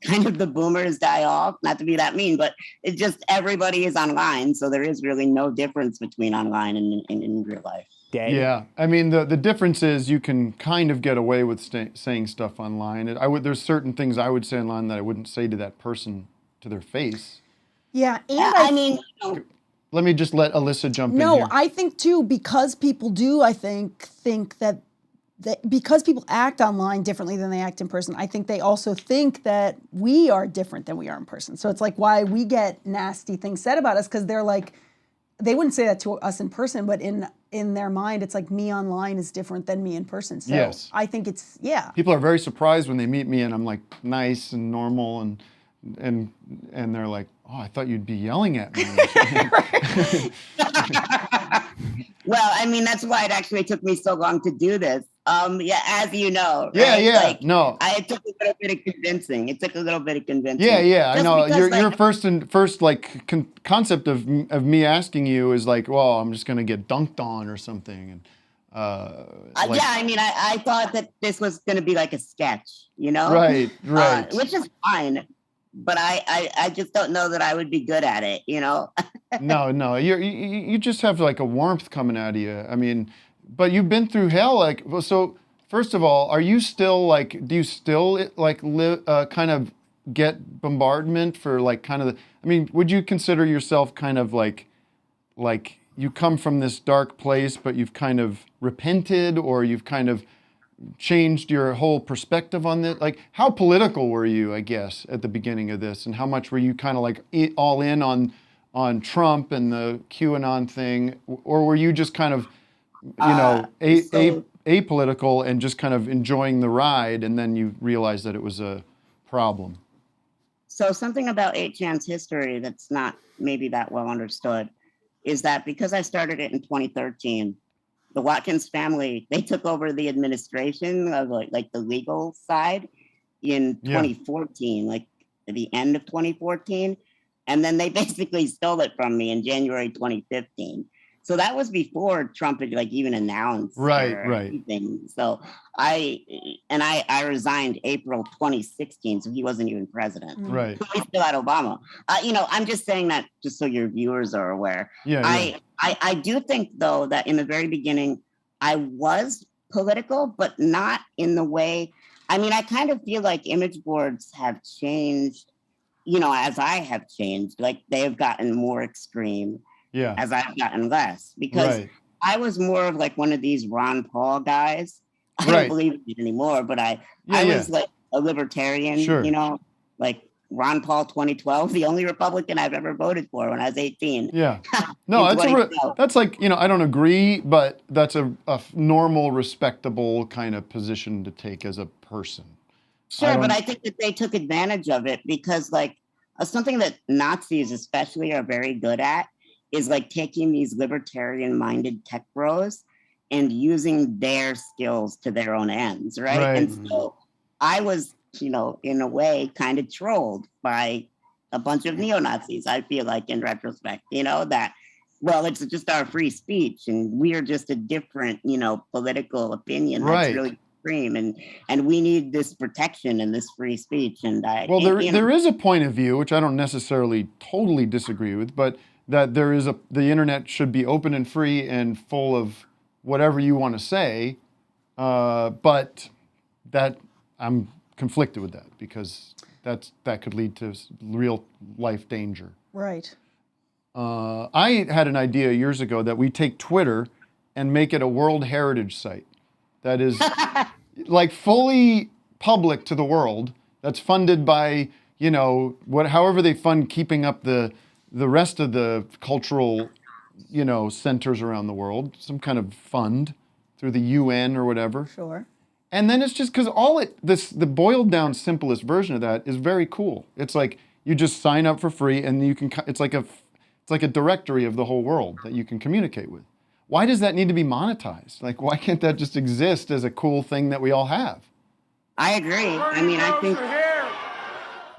kind of the boomers die off, not to be that mean, but it's just everybody is online. So there is really no difference between online and in real life. Yeah, I mean, the difference is you can kind of get away with saying stuff online. There's certain things I would say online that I wouldn't say to that person to their face. Yeah, and I mean, let me just let Alyssa jump in here. No, I think too, because people do, I think that because people act online differently than they act in person, I think they also think that we are different than we are in person. So it's like why we get nasty things said about us, because they're like, they wouldn't say that to us in person, but in their mind, it's like me online is different than me in person. So yes. I think it's, yeah. People are very surprised when they meet me and I'm like nice and normal and they're like, oh, I thought you'd be yelling at me. Well, I mean, that's why it actually took me so long to do this. Yeah, as you know. Yeah, right? yeah, like, no. It took a little bit of convincing. Yeah, yeah, I know. Your like, first like concept of me asking you is like, well, I'm just gonna get dunked on or something, and yeah, I mean, I thought that this was gonna be like a sketch, you know? Right, which is fine, but I just don't know that I would be good at it, you know? No, you just have like a warmth coming out of you. I mean, but you've been through hell, like, well, so first of all, are you still like, do you still like kind of get bombardment for like kind of I mean, would you consider yourself kind of like you come from this dark place, but you've kind of repented, or you've kind of changed your whole perspective on this? Like, how political were you, I guess, at the beginning of this, and how much were you kind of like all in on Trump and the QAnon thing, or were you just kind of, you know, apolitical and just kind of enjoying the ride, and then you realized that it was a problem? So something about 8chan's history that's not maybe that well understood is that because I started it in 2013, the Watkins family, they took over the administration of like the legal side in 2014, like at the end of 2014. And then they basically stole it from me in January 2015. So that was before Trump had like even announced anything. So I resigned April 2016, so he wasn't even president. Right. We still had Obama. You know, I'm just saying that just so your viewers are aware. I do think though that in the very beginning I was political, but not in the way. I mean, I kind of feel like image boards have changed, you know, as I have changed. Like they have gotten more extreme. Yeah. As I've gotten less, because I was more of like one of these Ron Paul guys. I don't believe in it anymore, but I was like a libertarian, you know, like Ron Paul 2012, the only Republican I've ever voted for when I was 18. Yeah. No, that's like, you know, I don't agree, but that's a normal, respectable kind of position to take as a person. Sure, but I think that they took advantage of it because like something that Nazis especially are very good at is like taking these libertarian-minded tech bros and using their skills to their own ends, right? And so I was, you know, in a way kind of trolled by a bunch of neo-Nazis, I feel like in retrospect, you know, that, well, it's just our free speech and we're just a different, you know, political opinion that's really extreme and we need this protection and this free speech. And there is a point of view, which I don't necessarily totally disagree with, but that the internet should be open and free and full of whatever you want to say, but that I'm conflicted with that because that could lead to real life danger. Right. I had an idea years ago that we take Twitter and make it a World Heritage site. That is, like fully public to the world, that's funded by, you know, however they fund keeping up the rest of the cultural, you know, centers around the world, some kind of fund through the UN or whatever. Sure. And then it's just because the boiled down simplest version of that is very cool. It's like you just sign up for free and you can, it's like a directory of the whole world that you can communicate with. Why does that need to be monetized? Like, why can't that just exist as a cool thing that we all have? I agree. I mean, I think.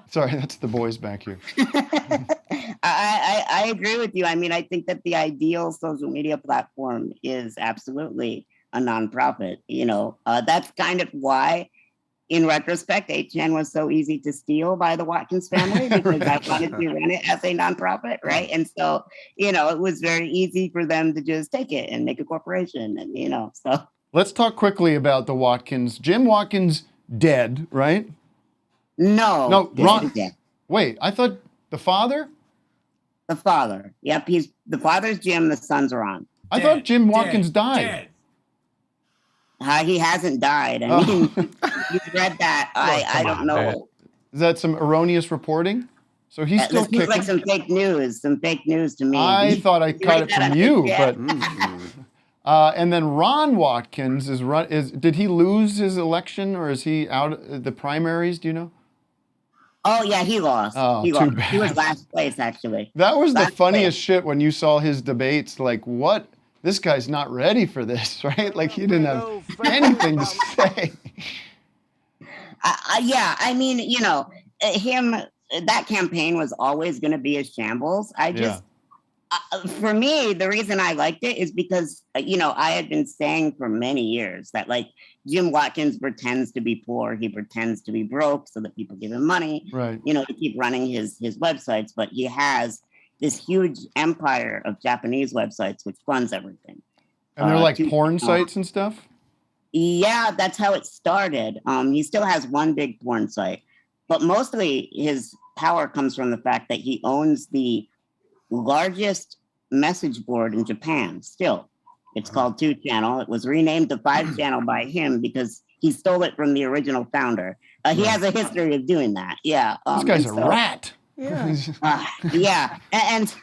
Sorry, that's the boys back here. I agree with you. I mean, I think that the ideal social media platform is absolutely a nonprofit. You know, that's kind of why, in retrospect, 8chan was so easy to steal by the Watkins family because I wanted to run it as a nonprofit, right? And so, you know, it was very easy for them to just take it and make a corporation, and you know, so. Let's talk quickly about the Watkins. Jim Watkins dead, right? No, Ron. Wait, I thought the father? The father. Yep, the father's Jim, the son's Ron. I thought Jim Watkins died. He hasn't died. I mean, you've read that. I don't know. Is that some erroneous reporting? So he's still kicking? Like some fake news to me. I thought I caught it from you, but... and then Ron Watkins did he lose his election or is he out the primaries? Do you know? Oh yeah, he lost. Oh, he too lost. bad. He was last place actually. That was the funniest shit when you saw his debates. Like, what? This guy's not ready for this, right? Like he didn't have anything to say. Yeah, I mean, you know, that campaign was always going to be a shambles. For me, the reason I liked it is because, you know, I had been saying for many years that, like, Jim Watkins pretends to be poor. He pretends to be broke so that people give him money, right? You know, to keep running his websites. But he has this huge empire of Japanese websites which funds everything. And they're like porn sites and stuff? Yeah, that's how it started. He still has one big porn site, but mostly his power comes from the fact that he owns the largest message board in Japan still. It's called 2Channel. It was renamed to 5Channel by him because he stole it from the original founder. He has a history of doing that. Yeah. This guy's a rat. Yeah. Yeah. And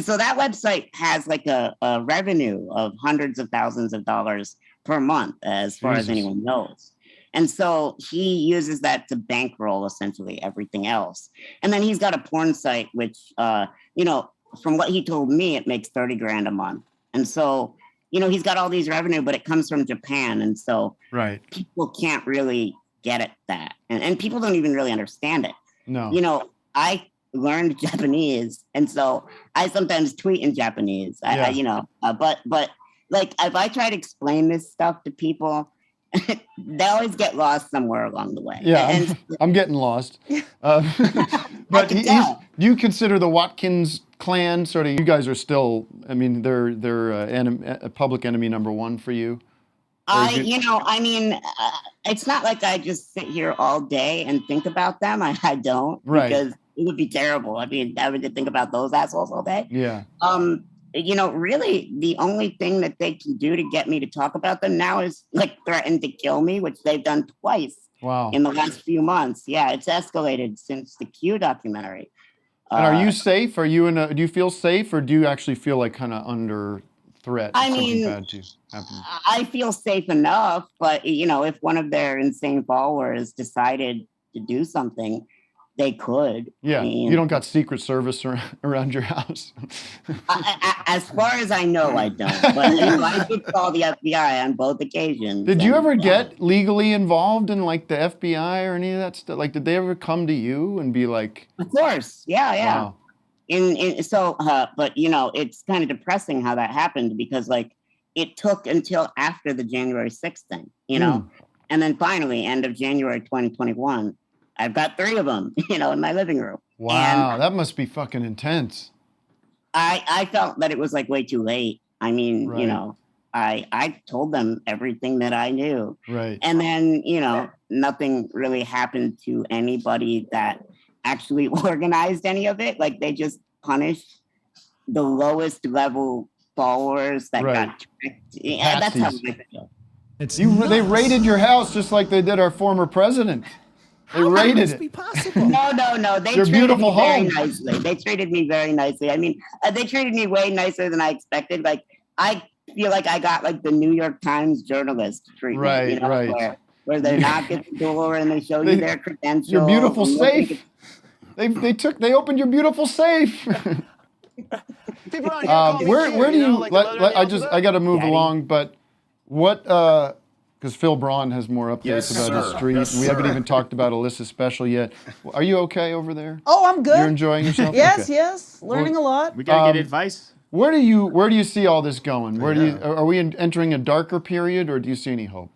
so that website has like a revenue of hundreds of thousands of dollars per month, as far as anyone knows. And so he uses that to bankroll essentially everything else. And then he's got a porn site, which, you know, from what he told me, it makes 30 grand a month. And so, you know, he's got all these revenue, but it comes from Japan. And so people can't really get at that. And people don't even really understand it. No. You know, I learned Japanese. And so I sometimes tweet in Japanese, you know, but like if I try to explain this stuff to people, they always get lost somewhere along the way. Yeah, I'm getting lost. But do you consider the Watkins clan sort of? You guys are still. I mean, they're a public enemy number one for you. You know, I mean, it's not like I just sit here all day and think about them. I don't, because it would be terrible. I mean, I would think about those assholes all day. Yeah. You know, really, the only thing that they can do to get me to talk about them now is like threaten to kill me, which they've done twice. Wow. In the last few months. Yeah, it's escalated since the Q documentary. And are you safe? Are you do you feel safe, or do you actually feel like kind of under threat? I mean, bad to happen? I feel safe enough, but you know, if one of their insane followers decided to do something, they could. Yeah, I mean, you don't got Secret Service around your house. As far as I know, I don't. But you know, I did call the FBI on both occasions. Did you ever get legally involved in like the FBI or any of that stuff? Like, did they ever come to you and be like? Of course, yeah. Wow. But you know, it's kind of depressing how that happened because like it took until after the January 6th thing, you know, and then finally, end of January 2021. I've got 3 of them, you know, in my living room. Wow, and that must be fucking intense. I felt that it was like way too late. I mean, you know, I told them everything that I knew. Right. And then, you know, nothing really happened to anybody that actually organized any of it. Like they just punished the lowest level followers that got tricked. Yeah, that's how I feel. They raided your house just like they did our former president. They raided it. No. They Your treated beautiful me very home. nicely. They treated me very nicely. I mean, they treated me way nicer than I expected. Like, I feel like I got like the New York Times journalist treatment. Right. Where they knock at the door and they show you their credentials. Your beautiful safe. They opened your beautiful safe. Where do you? I got to move along, but what? Because Phil Braun has more updates about his street. Yes, we haven't sir. even talked about Alyssa's special yet. Are you okay over there? Oh, I'm good. You're enjoying yourself? Yes, Okay. yes. Learning a lot. We gotta get advice. Where do you see all this going? Are we entering a darker period, or do you see any hope?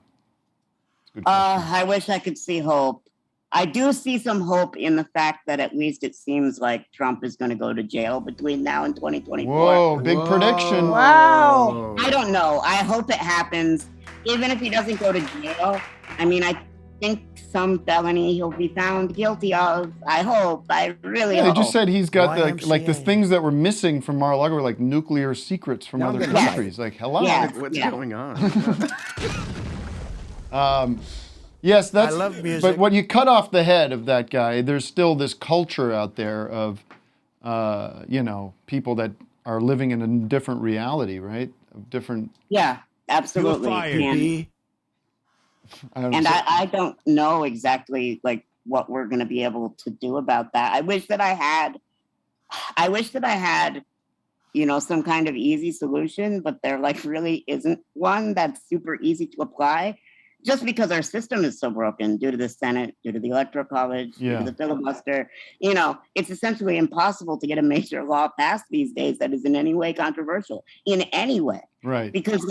I wish I could see hope. I do see some hope in the fact that at least it seems like Trump is going to go to jail between now and 2024. Whoa, big prediction. Wow. I don't know. I hope it happens. Even if he doesn't go to jail, I mean, I think some felony he'll be found guilty of. I hope. I really Yeah, hope. they just said he's got the things that were missing from Mar-a-Lago were like nuclear secrets from other countries. Like, hello. What's going on? Yes, that's. I love music. But when you cut off the head of that guy, there's still this culture out there of, people that are living in a different reality, right? Of different. Yeah, absolutely. I don't know exactly like what we're going to be able to do about that. I wish that I had, some kind of easy solution, but there like really isn't one that's super easy to apply. Just because our system is so broken due to the Senate, due to the Electoral College, due to the filibuster, it's essentially impossible to get a major law passed these days that is in any way controversial, in any way. Right. Because,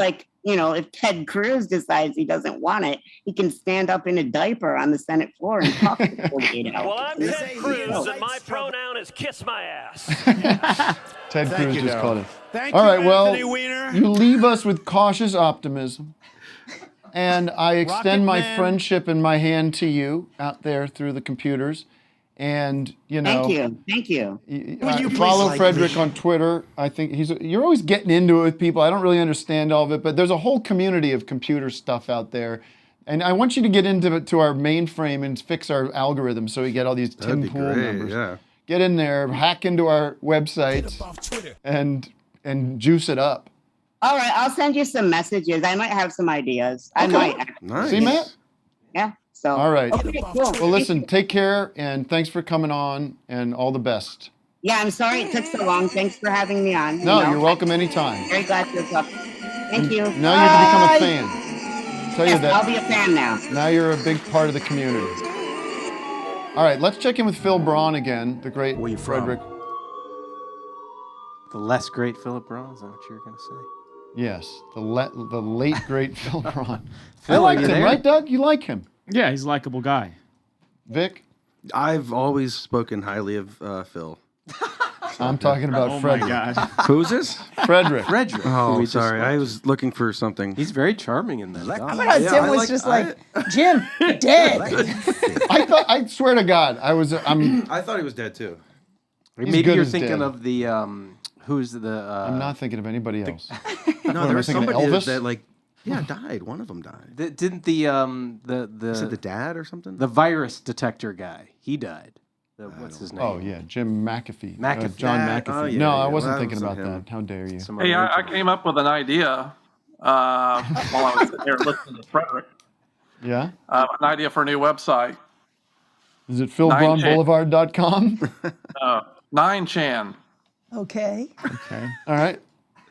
if Ted Cruz decides he doesn't want it, he can stand up in a diaper on the Senate floor and talk for 48 hours. Well, I'm Ted Cruz, and my pronoun is kiss my ass. Ted Cruz you, just Darryl. called it. Thank All you, right, well, Anthony Weiner. you leave us with cautious optimism. And I extend my Man. friendship and my hand to you out there through the computers. And, Thank you. Will you follow please Frederick like me? on Twitter. I think you're always getting into it with people. I don't really understand all of it, but there's a whole community of computer stuff out there. And I want you to get into it to our mainframe and fix our algorithm so we get all these That'd Tim be Pool great, numbers. yeah. Get in there, hack into our website, and juice it up. All right, I'll send you some messages. I might have some ideas. I might. Nice. See, Matt? Yeah. So. All right. Okay, cool. Well, listen, take care, and thanks for coming on, and all the best. Yeah, I'm sorry it took so long. Thanks for having me on. No, you're welcome anytime. Very glad to talk. Thank you. Now you have to become a fan. Tell you Yes, that. I'll be a fan now. Now you're a big part of the community. All right, let's check in with Phil Braun again, the great Frederick. The less great Philip Braun, is that what you were going to say? Yes, the late great Phil Braun. Phil, I liked are you him, there? right, Doug? You like him? Yeah, he's a likable guy. Vic? I've always spoken highly of Phil. I'm talking about Oh Frederick. my God. Who's this? Frederick. Frederick. who Oh, we just sorry. spoke I to. was looking for something. He's very charming in that. I dog. thought Yeah, Jim I was like- just like, Jim, dead. I swear to God, I'm I thought he was dead too. He's Maybe good you're as thinking dead. of the who's the I'm not thinking of anybody else. No, am there I was thinking of somebody Elvis? that died. One of them died. didn't the Is it the dad or something? the virus detector guy, he died. What's his name? Oh yeah, Jim McAfee. McAfee. John That- McAfee. oh, yeah, no, yeah, I wasn't well, that thinking about wasn't him. that. How dare you? Some Hey, I original. came up with an idea while I was sitting here listening to Frederick. Yeah? An idea for a new website. Is it philbraunboulevard.com? 9chan. Okay. Okay. All right.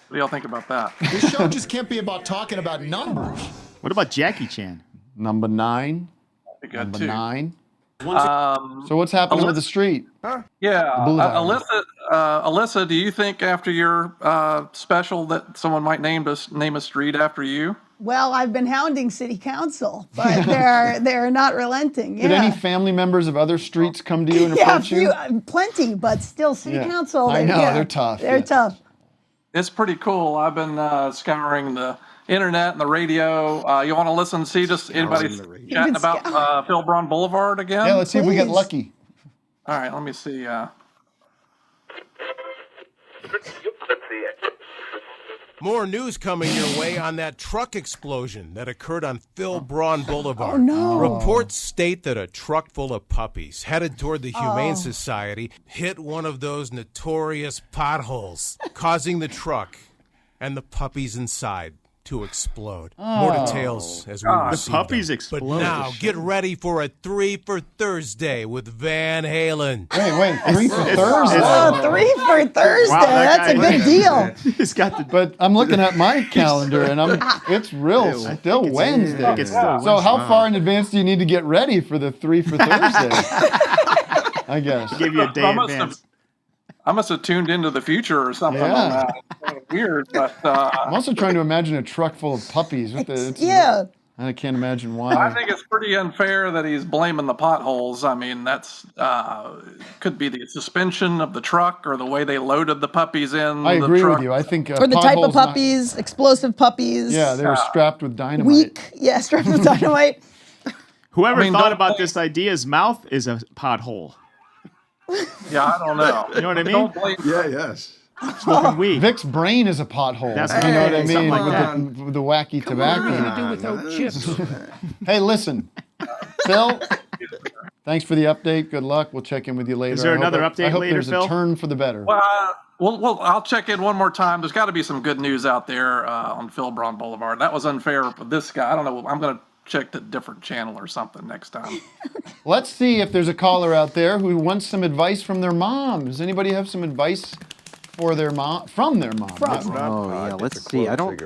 What do y'all think about that? This show just can't be about talking about numbers. What about Jackie Chan? Number 9. Be good Number too. 9. Um, So what's happening with the street? yeah, Boulevard. Alyssa, do you think after your special that someone might name a street after you? Well, I've been hounding city council, but they're not relenting. Yeah. Did any family members of other streets come to you and yeah, approach you? plenty, but still city Yeah. council. I know, they're tough, They're yeah. tough. It's pretty cool. I've been scouring the internet and the radio. You want to listen, see just anybody chatting about Phil Braun Boulevard again? Yeah, let's see if we get Please. lucky. All right, let me see. More news coming your way on that truck explosion that occurred on Phil Braun Boulevard. Oh, no. Reports state that a truck full of puppies headed toward the Humane Society hit one of those notorious potholes, causing the truck and the puppies inside to explode. More details as we receive The puppies them. explode. But now, get ready for a 3 for Thursday with Van Halen. Wait, 3 for Thursday? Oh, 3 for Thursday. Wow, that That's a guy- good deal. He's got the. But I'm looking at my calendar, and it's still Wednesday. I think it's still So how Wednesday. far in advance do you need to get ready for the 3 for Thursday? I guess. Give you a day in advance. I must have tuned into the future or something on Yeah. that. It's kind of weird, but I'm also trying to imagine a truck full of puppies. Yeah. I can't imagine I why. think it's pretty unfair that he's blaming the potholes. I mean, that's could be the suspension of the truck or the way they loaded the puppies in. I the agree truck. with you. I think Or the type of potholes not- puppies, explosive puppies. Yeah, they were strapped with dynamite. Weak. Yeah, strapped with dynamite. Whoever I mean, thought don't about blame- this idea's mouth is a pothole. Yeah, I don't know. You know what I mean? Don't blame Yes. Smoking weed. Vic's brain is a pothole. That's you know what I something mean? like with, that. with the wacky What are we tobacco. going to do without chips? Hey, listen, Phil. Thanks for the update. Good luck. We'll check in with you later. Is there another update I hope later, there's Phil? a turn for the better. Well, I'll check in one more time. There's got to be some good news out there on Phil Braun Boulevard. That was unfair for this guy. I don't know. I'm going to check the different channel or something next time. Let's see if there's a caller out there who wants some advice from their mom. Does anybody have some advice for their mom? From their mom. Oh, yeah. Let's see. I don't.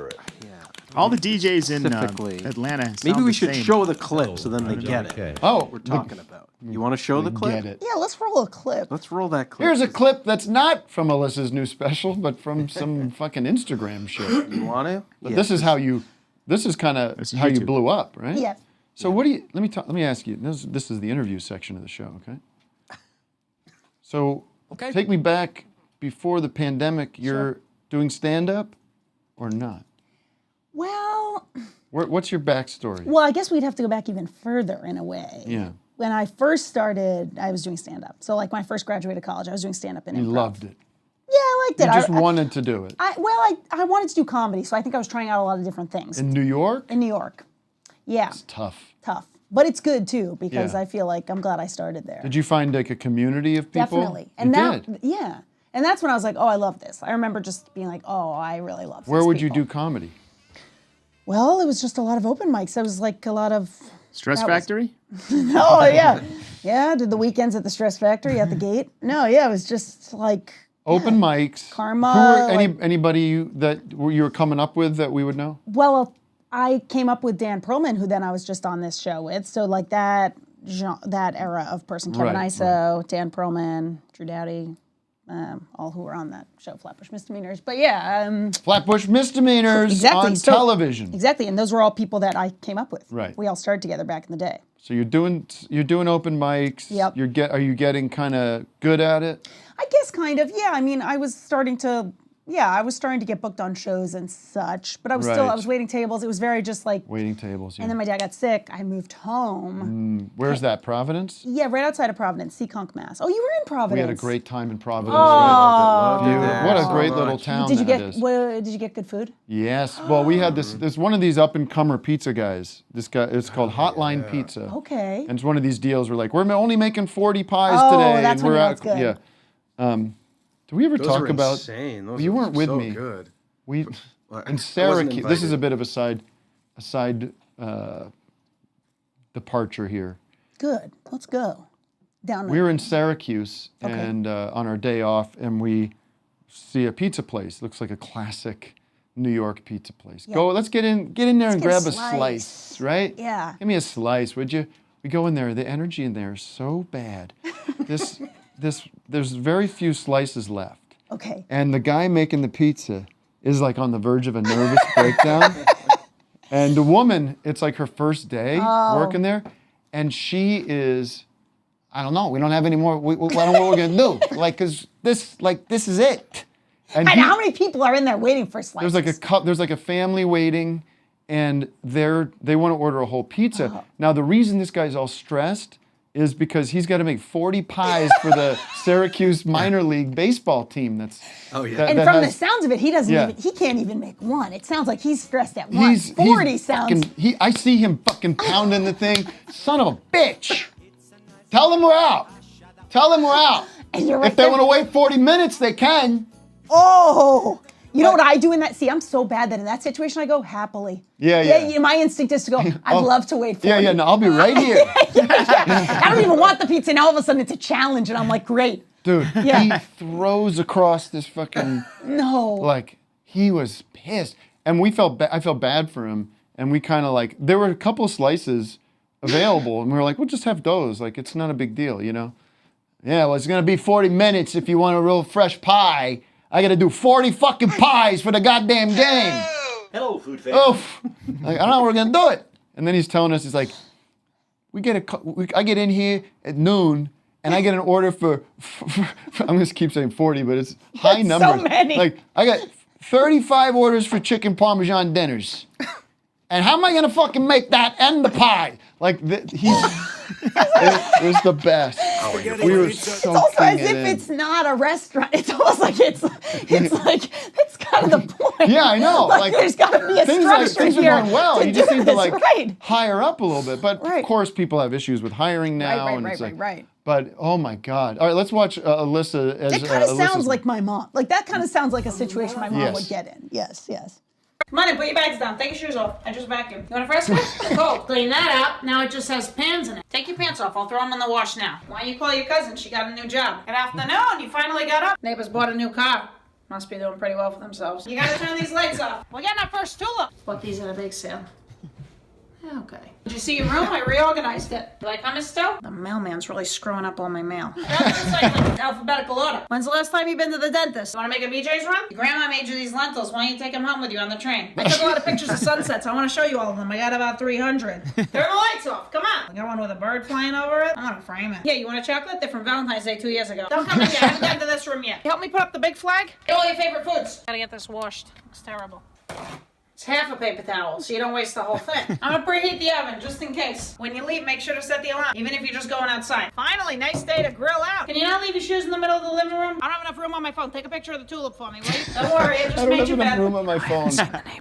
All the DJs in Specifically. Atlanta. Maybe sound we the should same. show the clip so then they get it. Oh, What we're talking about. You want to show the clip? Get it. Yeah, let's roll a clip. Let's roll that clip. Here's a clip that's not from Alyssa's new special, but from some fucking Instagram shit. You want to? But this is how you. This is kind of how you YouTube. blew up, right? Yeah. So what do you? Let me ask you. This is the interview section of the show, okay? So take me back before the pandemic. You're doing stand-up, or not? Well, What's your backstory? well, I guess we'd have to go back even further in a way. Yeah. When I first started, I was doing stand-up. So like when I first graduated college, I was doing stand-up in You improv. loved it. Yeah, I liked it. You just I wanted to do it. I wanted to do comedy, so I think I was trying out a lot of different things. In New York? In New York. Yeah. It's tough. Tough. But it's good too, because Yeah. I feel like I'm glad I started there. Did you find like a community of people? Definitely. You did. Yeah. And that's when I was like, oh, I love this. I remember just being like, oh, I really love this. Where would you do comedy? Well, it was just a lot of open mics. It was like a lot of Stress that was- Factory? Oh yeah. Yeah, did the weekends at the Stress Factory at the gate. No, yeah, it was just like Open mics. Karma, Who were like- anybody you were coming up with that we would know? well, I came up with Dan Perlman, who then I was just on this show with. So like that era of person, Kevin Right, Iso, Dan Perlman, Drew Dowdy, all who were on that show, Flatbush Misdemeanors. But yeah, Flatbush Misdemeanors exactly. on So- television. Exactly, and those were all people that I came up with. Right. We all started together back in the day. So you're doing open mics. Yep. Are you getting kind of good at it? I guess kind of, yeah. I mean, I was starting to get booked on shows and such, but I was Right. I was waiting tables. It was very just like, Waiting tables. Yeah. and then my dad got sick. I moved home. Where's that? Providence? Yeah, right outside of Providence, Seekonk, Mass. Oh, you were in Providence. We had a great time in Providence. Oh. Right? What a great little town Did you that get is. did you get good food? Yes. Well, we had this. There's one of these up-and-comer pizza guys. This guy. It's called Hotline Pizza. Okay. And it's one of these deals where like we're only making 40 pies Oh, today. that's and when we're you know out. it's good. Yeah. Did we ever Those talk are about? insane. Those You are weren't with so me. good. We Well, I in wasn't Syracuse. This is invited. a bit of a side departure here. Good. Let's go. Down. We were in Syracuse Okay. and on our day off, and we see a pizza place. Looks like a classic New York pizza place. Yeah. Go. Let's get in there and get a grab a slice. slice, right? Yeah. Give me a slice, would you? We go in there. The energy in there is so bad. There's very few slices left. Okay. And the guy making the pizza is like on the verge of a nervous breakdown. And the woman, it's like her first day working there, and she is, I don't know. We don't have any more. I don't know what we're gonna do. Like, cause this is it. And And how many people are in there waiting for slices? there's like a family waiting, and they want to order a whole pizza. Now the reason this guy's all stressed is because he's got to make 40 pies for the Syracuse minor league baseball team. That's And from the sounds of it, he doesn't even. He can't even make one. It sounds like he's stressed at once. 40 sounds. I see him fucking pounding the thing. Son of a bitch! Tell them we're out. Tell them we're out. And you're right if they there. want to wait 40 minutes, they can. Oh. You know what I do in that? See, I'm so bad that in that situation I go happily. Yeah. My instinct is to go, I'd love to wait for you. Yeah, no, I'll be right here. I don't even want the pizza. Now all of a sudden it's a challenge and I'm like, great. Dude, he throws across this fucking... No. Like, he was pissed. And I felt bad for him. And we kind of like, there were a couple of slices available. And we were like, we'll just have those. Like, it's not a big deal, you know? Yeah, well, it's going to be 40 minutes if you want a real fresh pie. I got to do 40 fucking pies for the goddamn game. Hello, food fan. Oof. Like, I don't know how we're going to do it. And then he's telling us, he's like, I get in here at noon, and I get an order for I'm going to keep saying 40, but it's high numbers. So many. Like, I got 35 orders for chicken parmesan dinners. And how am I going to fucking make that and the pie? Like, it was the best. We were so It's also as if it's not a restaurant. It's almost like it's like, that's kind of the point. Yeah, I know. Like there's got to be a structure things here. are going well. You just need to like right. hire up a little bit. But of course, people have issues with hiring now. Right. But oh my God! All right, let's watch Alyssa. It kind of sounds like my mom. Like that kind of sounds like a situation my mom would get in. Yes. Come on in, put your bags down. Take your shoes off. I just vacuumed. You want a fresco? Cold. Clean that up. Now it just has pans in it. Take your pants off. I'll throw them in the wash now. Why don't you call your cousin? She got a new job. Good afternoon. You finally got up. Neighbors bought a new car. Must be doing pretty well for themselves. You gotta turn these lights off. We're getting our first tulip. Bought these at a bake sale. Okay. Did you see your room? I reorganized it. You like hummus still? The mailman's really screwing up all my mail. It's like alphabetical order. When's the last time you've been to the dentist? Want to make a BJ's run? Your grandma made you these lentils. Why don't you take them home with you on the train? I took a lot of pictures of sunsets. I want to show you all of them. I got about 300. Turn the lights off. Come on. I got one with a bird flying over it. I want to frame it. Yeah, you want a chocolate? They're from Valentine's Day 2 years ago. Don't come in yet. I haven't gotten to this room yet. Help me put up the big flag. Get all your favorite foods. Gotta get this washed. Looks terrible. It's half a paper towel, so you don't waste the whole thing. I'm gonna preheat the oven, just in case. When you leave, make sure to set the alarm, even if you're just going outside. Finally, nice day to grill out. Can you not leave your shoes in the middle of the living room? I don't have enough room on my phone. Take a picture of the tulip for me, will you? Don't worry, it just made you I don't have enough better. room on my phone.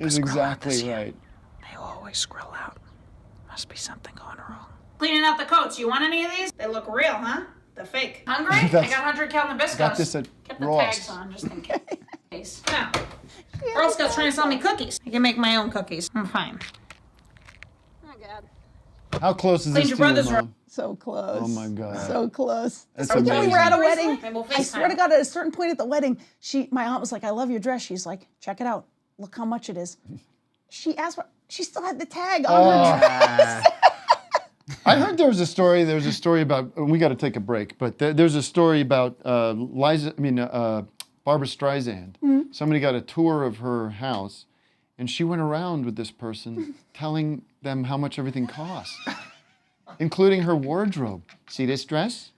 Is exactly right. They always grill out. Must be something going wrong. Cleaning out the coats. You want any of these? They look real, huh? They're fake. Hungry? I got 100 cal Nabiscos. Got this at Kept the Ross. tags on, just in case. Now, Girl Scout's trying to sell me cookies. I can make my own cookies. I'm fine. Oh, God. How close is Cleaned this your to your brother's mom? So close. Oh my God. So close. That's Every time we were at a wedding, Maybe we'll I swear to God, at a certain point at the wedding, my aunt was like, "I love your dress." She's like, "Check it out. Look how much it is." She asked for. She still had the tag on her dress. I heard there was a story. There was a story about. We got to take a break, but there's a story about Barbara Streisand. Mm-hmm. Somebody got a tour of her house, and she went around with this person, telling them how much everything costs, including her wardrobe. See this dress?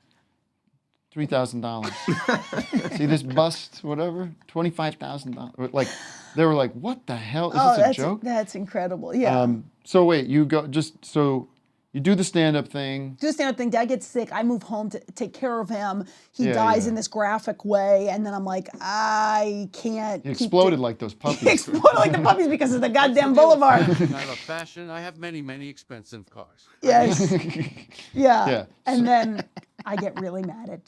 $3,000. See this bust? Whatever, $25,000. Like they were like, "What the hell? Is this a joke?" That's incredible. Yeah. So wait, you go just so. You do the stand-up thing. Do the stand-up thing. Dad gets sick. I move home to take care of him. He Yeah, dies yeah. in this graphic way, and then I'm like, I can't. You keep exploded like those puppies. He exploded like the puppies because of the goddamn boulevard. I love fashion. I have many, many expensive cars. Yes. Yeah. Yeah. And then I get really mad at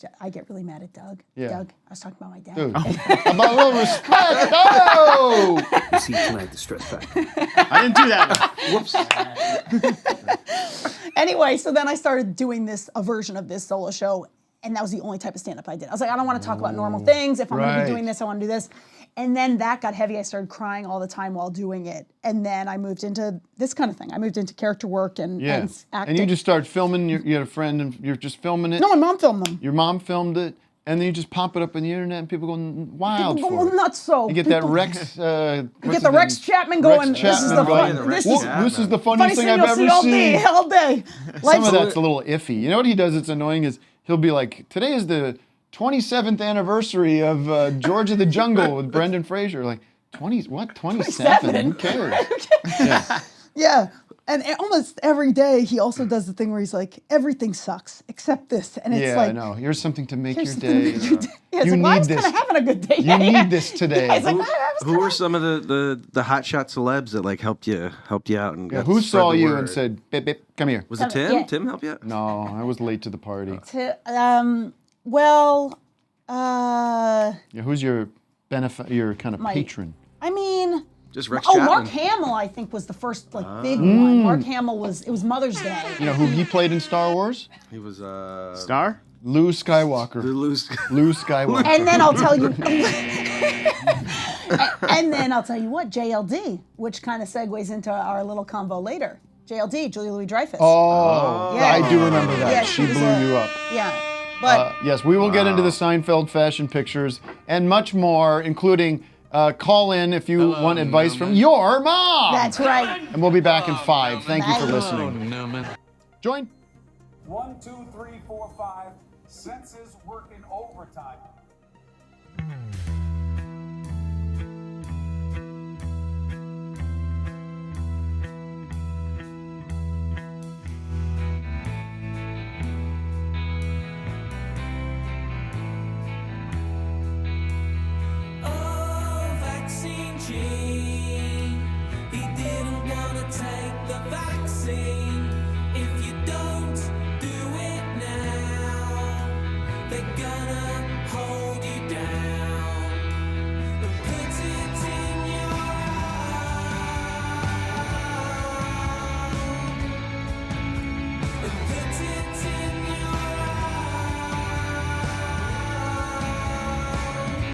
Doug. Yeah. Doug, I was talking about my dad. Dude, about a little respect. Oh! You see tonight the stress factor. I didn't do that. Whoops. Anyway, so then I started doing a version of this solo show, and that was the only type of stand-up I did. I was like, I don't want to talk about normal things. If I'm going to Right. be doing this, I want to do this. And then that got heavy. I started crying all the time while doing it. And then I moved into this kind of thing. I moved into character work and acting. And you just started filming. You had a friend, and you're just filming it. No, my mom filmed them. Your mom filmed it, and then you just pop it up on the internet, and people go wild People for go it. nuts. So You get that Rex. You get the Rex Chapman going. Rex This is the Chapman fun. going. This is the funniest funniest thing I've you'll ever see all seen. day. All day. Some of that's a little iffy. You know what he does that's annoying is he'll be like, today is the 27th anniversary of George of the Jungle with Brendan Fraser. Like, 27? Who cares? Yeah. Yeah. And almost every day, he also does the thing where he's like, everything sucks except this. And it's like, I know. Here's something to make your here's something to day. make your day. Yeah, You like, well, I need was this. kind of having a good day. You need this today. Yeah, it's like, Who were some of the hotshot celebs that like helped you out and got Who spread saw the you word? and said, "Bip, bip, come here"? Was it Tim? Yeah. Tim helped you out? No, I was late to the party. Yeah, who's your your kind of My- patron? I mean, Just Rex Mark Chapman. Hamill, I think, was the first big one. Mark Hamill it was Mother's Day. You know who he played in Star Wars? He was Star? Lou Skywalker. Lou Skywalker. And then I'll tell you. And then I'll tell you what, JLD, which kind of segues into our little convo later. JLD, Julia Louis-Dreyfus. Oh, Yeah. I do remember that. Yeah, she she was blew you up. Yeah, but Yes, we will get into the Seinfeld fashion pictures and much more, including call in if you want advice from your mom. That's right. And we'll be back in 5. Thank you for Bye. listening. Join. 1, 2, 3, 4, 5. Senses working overtime.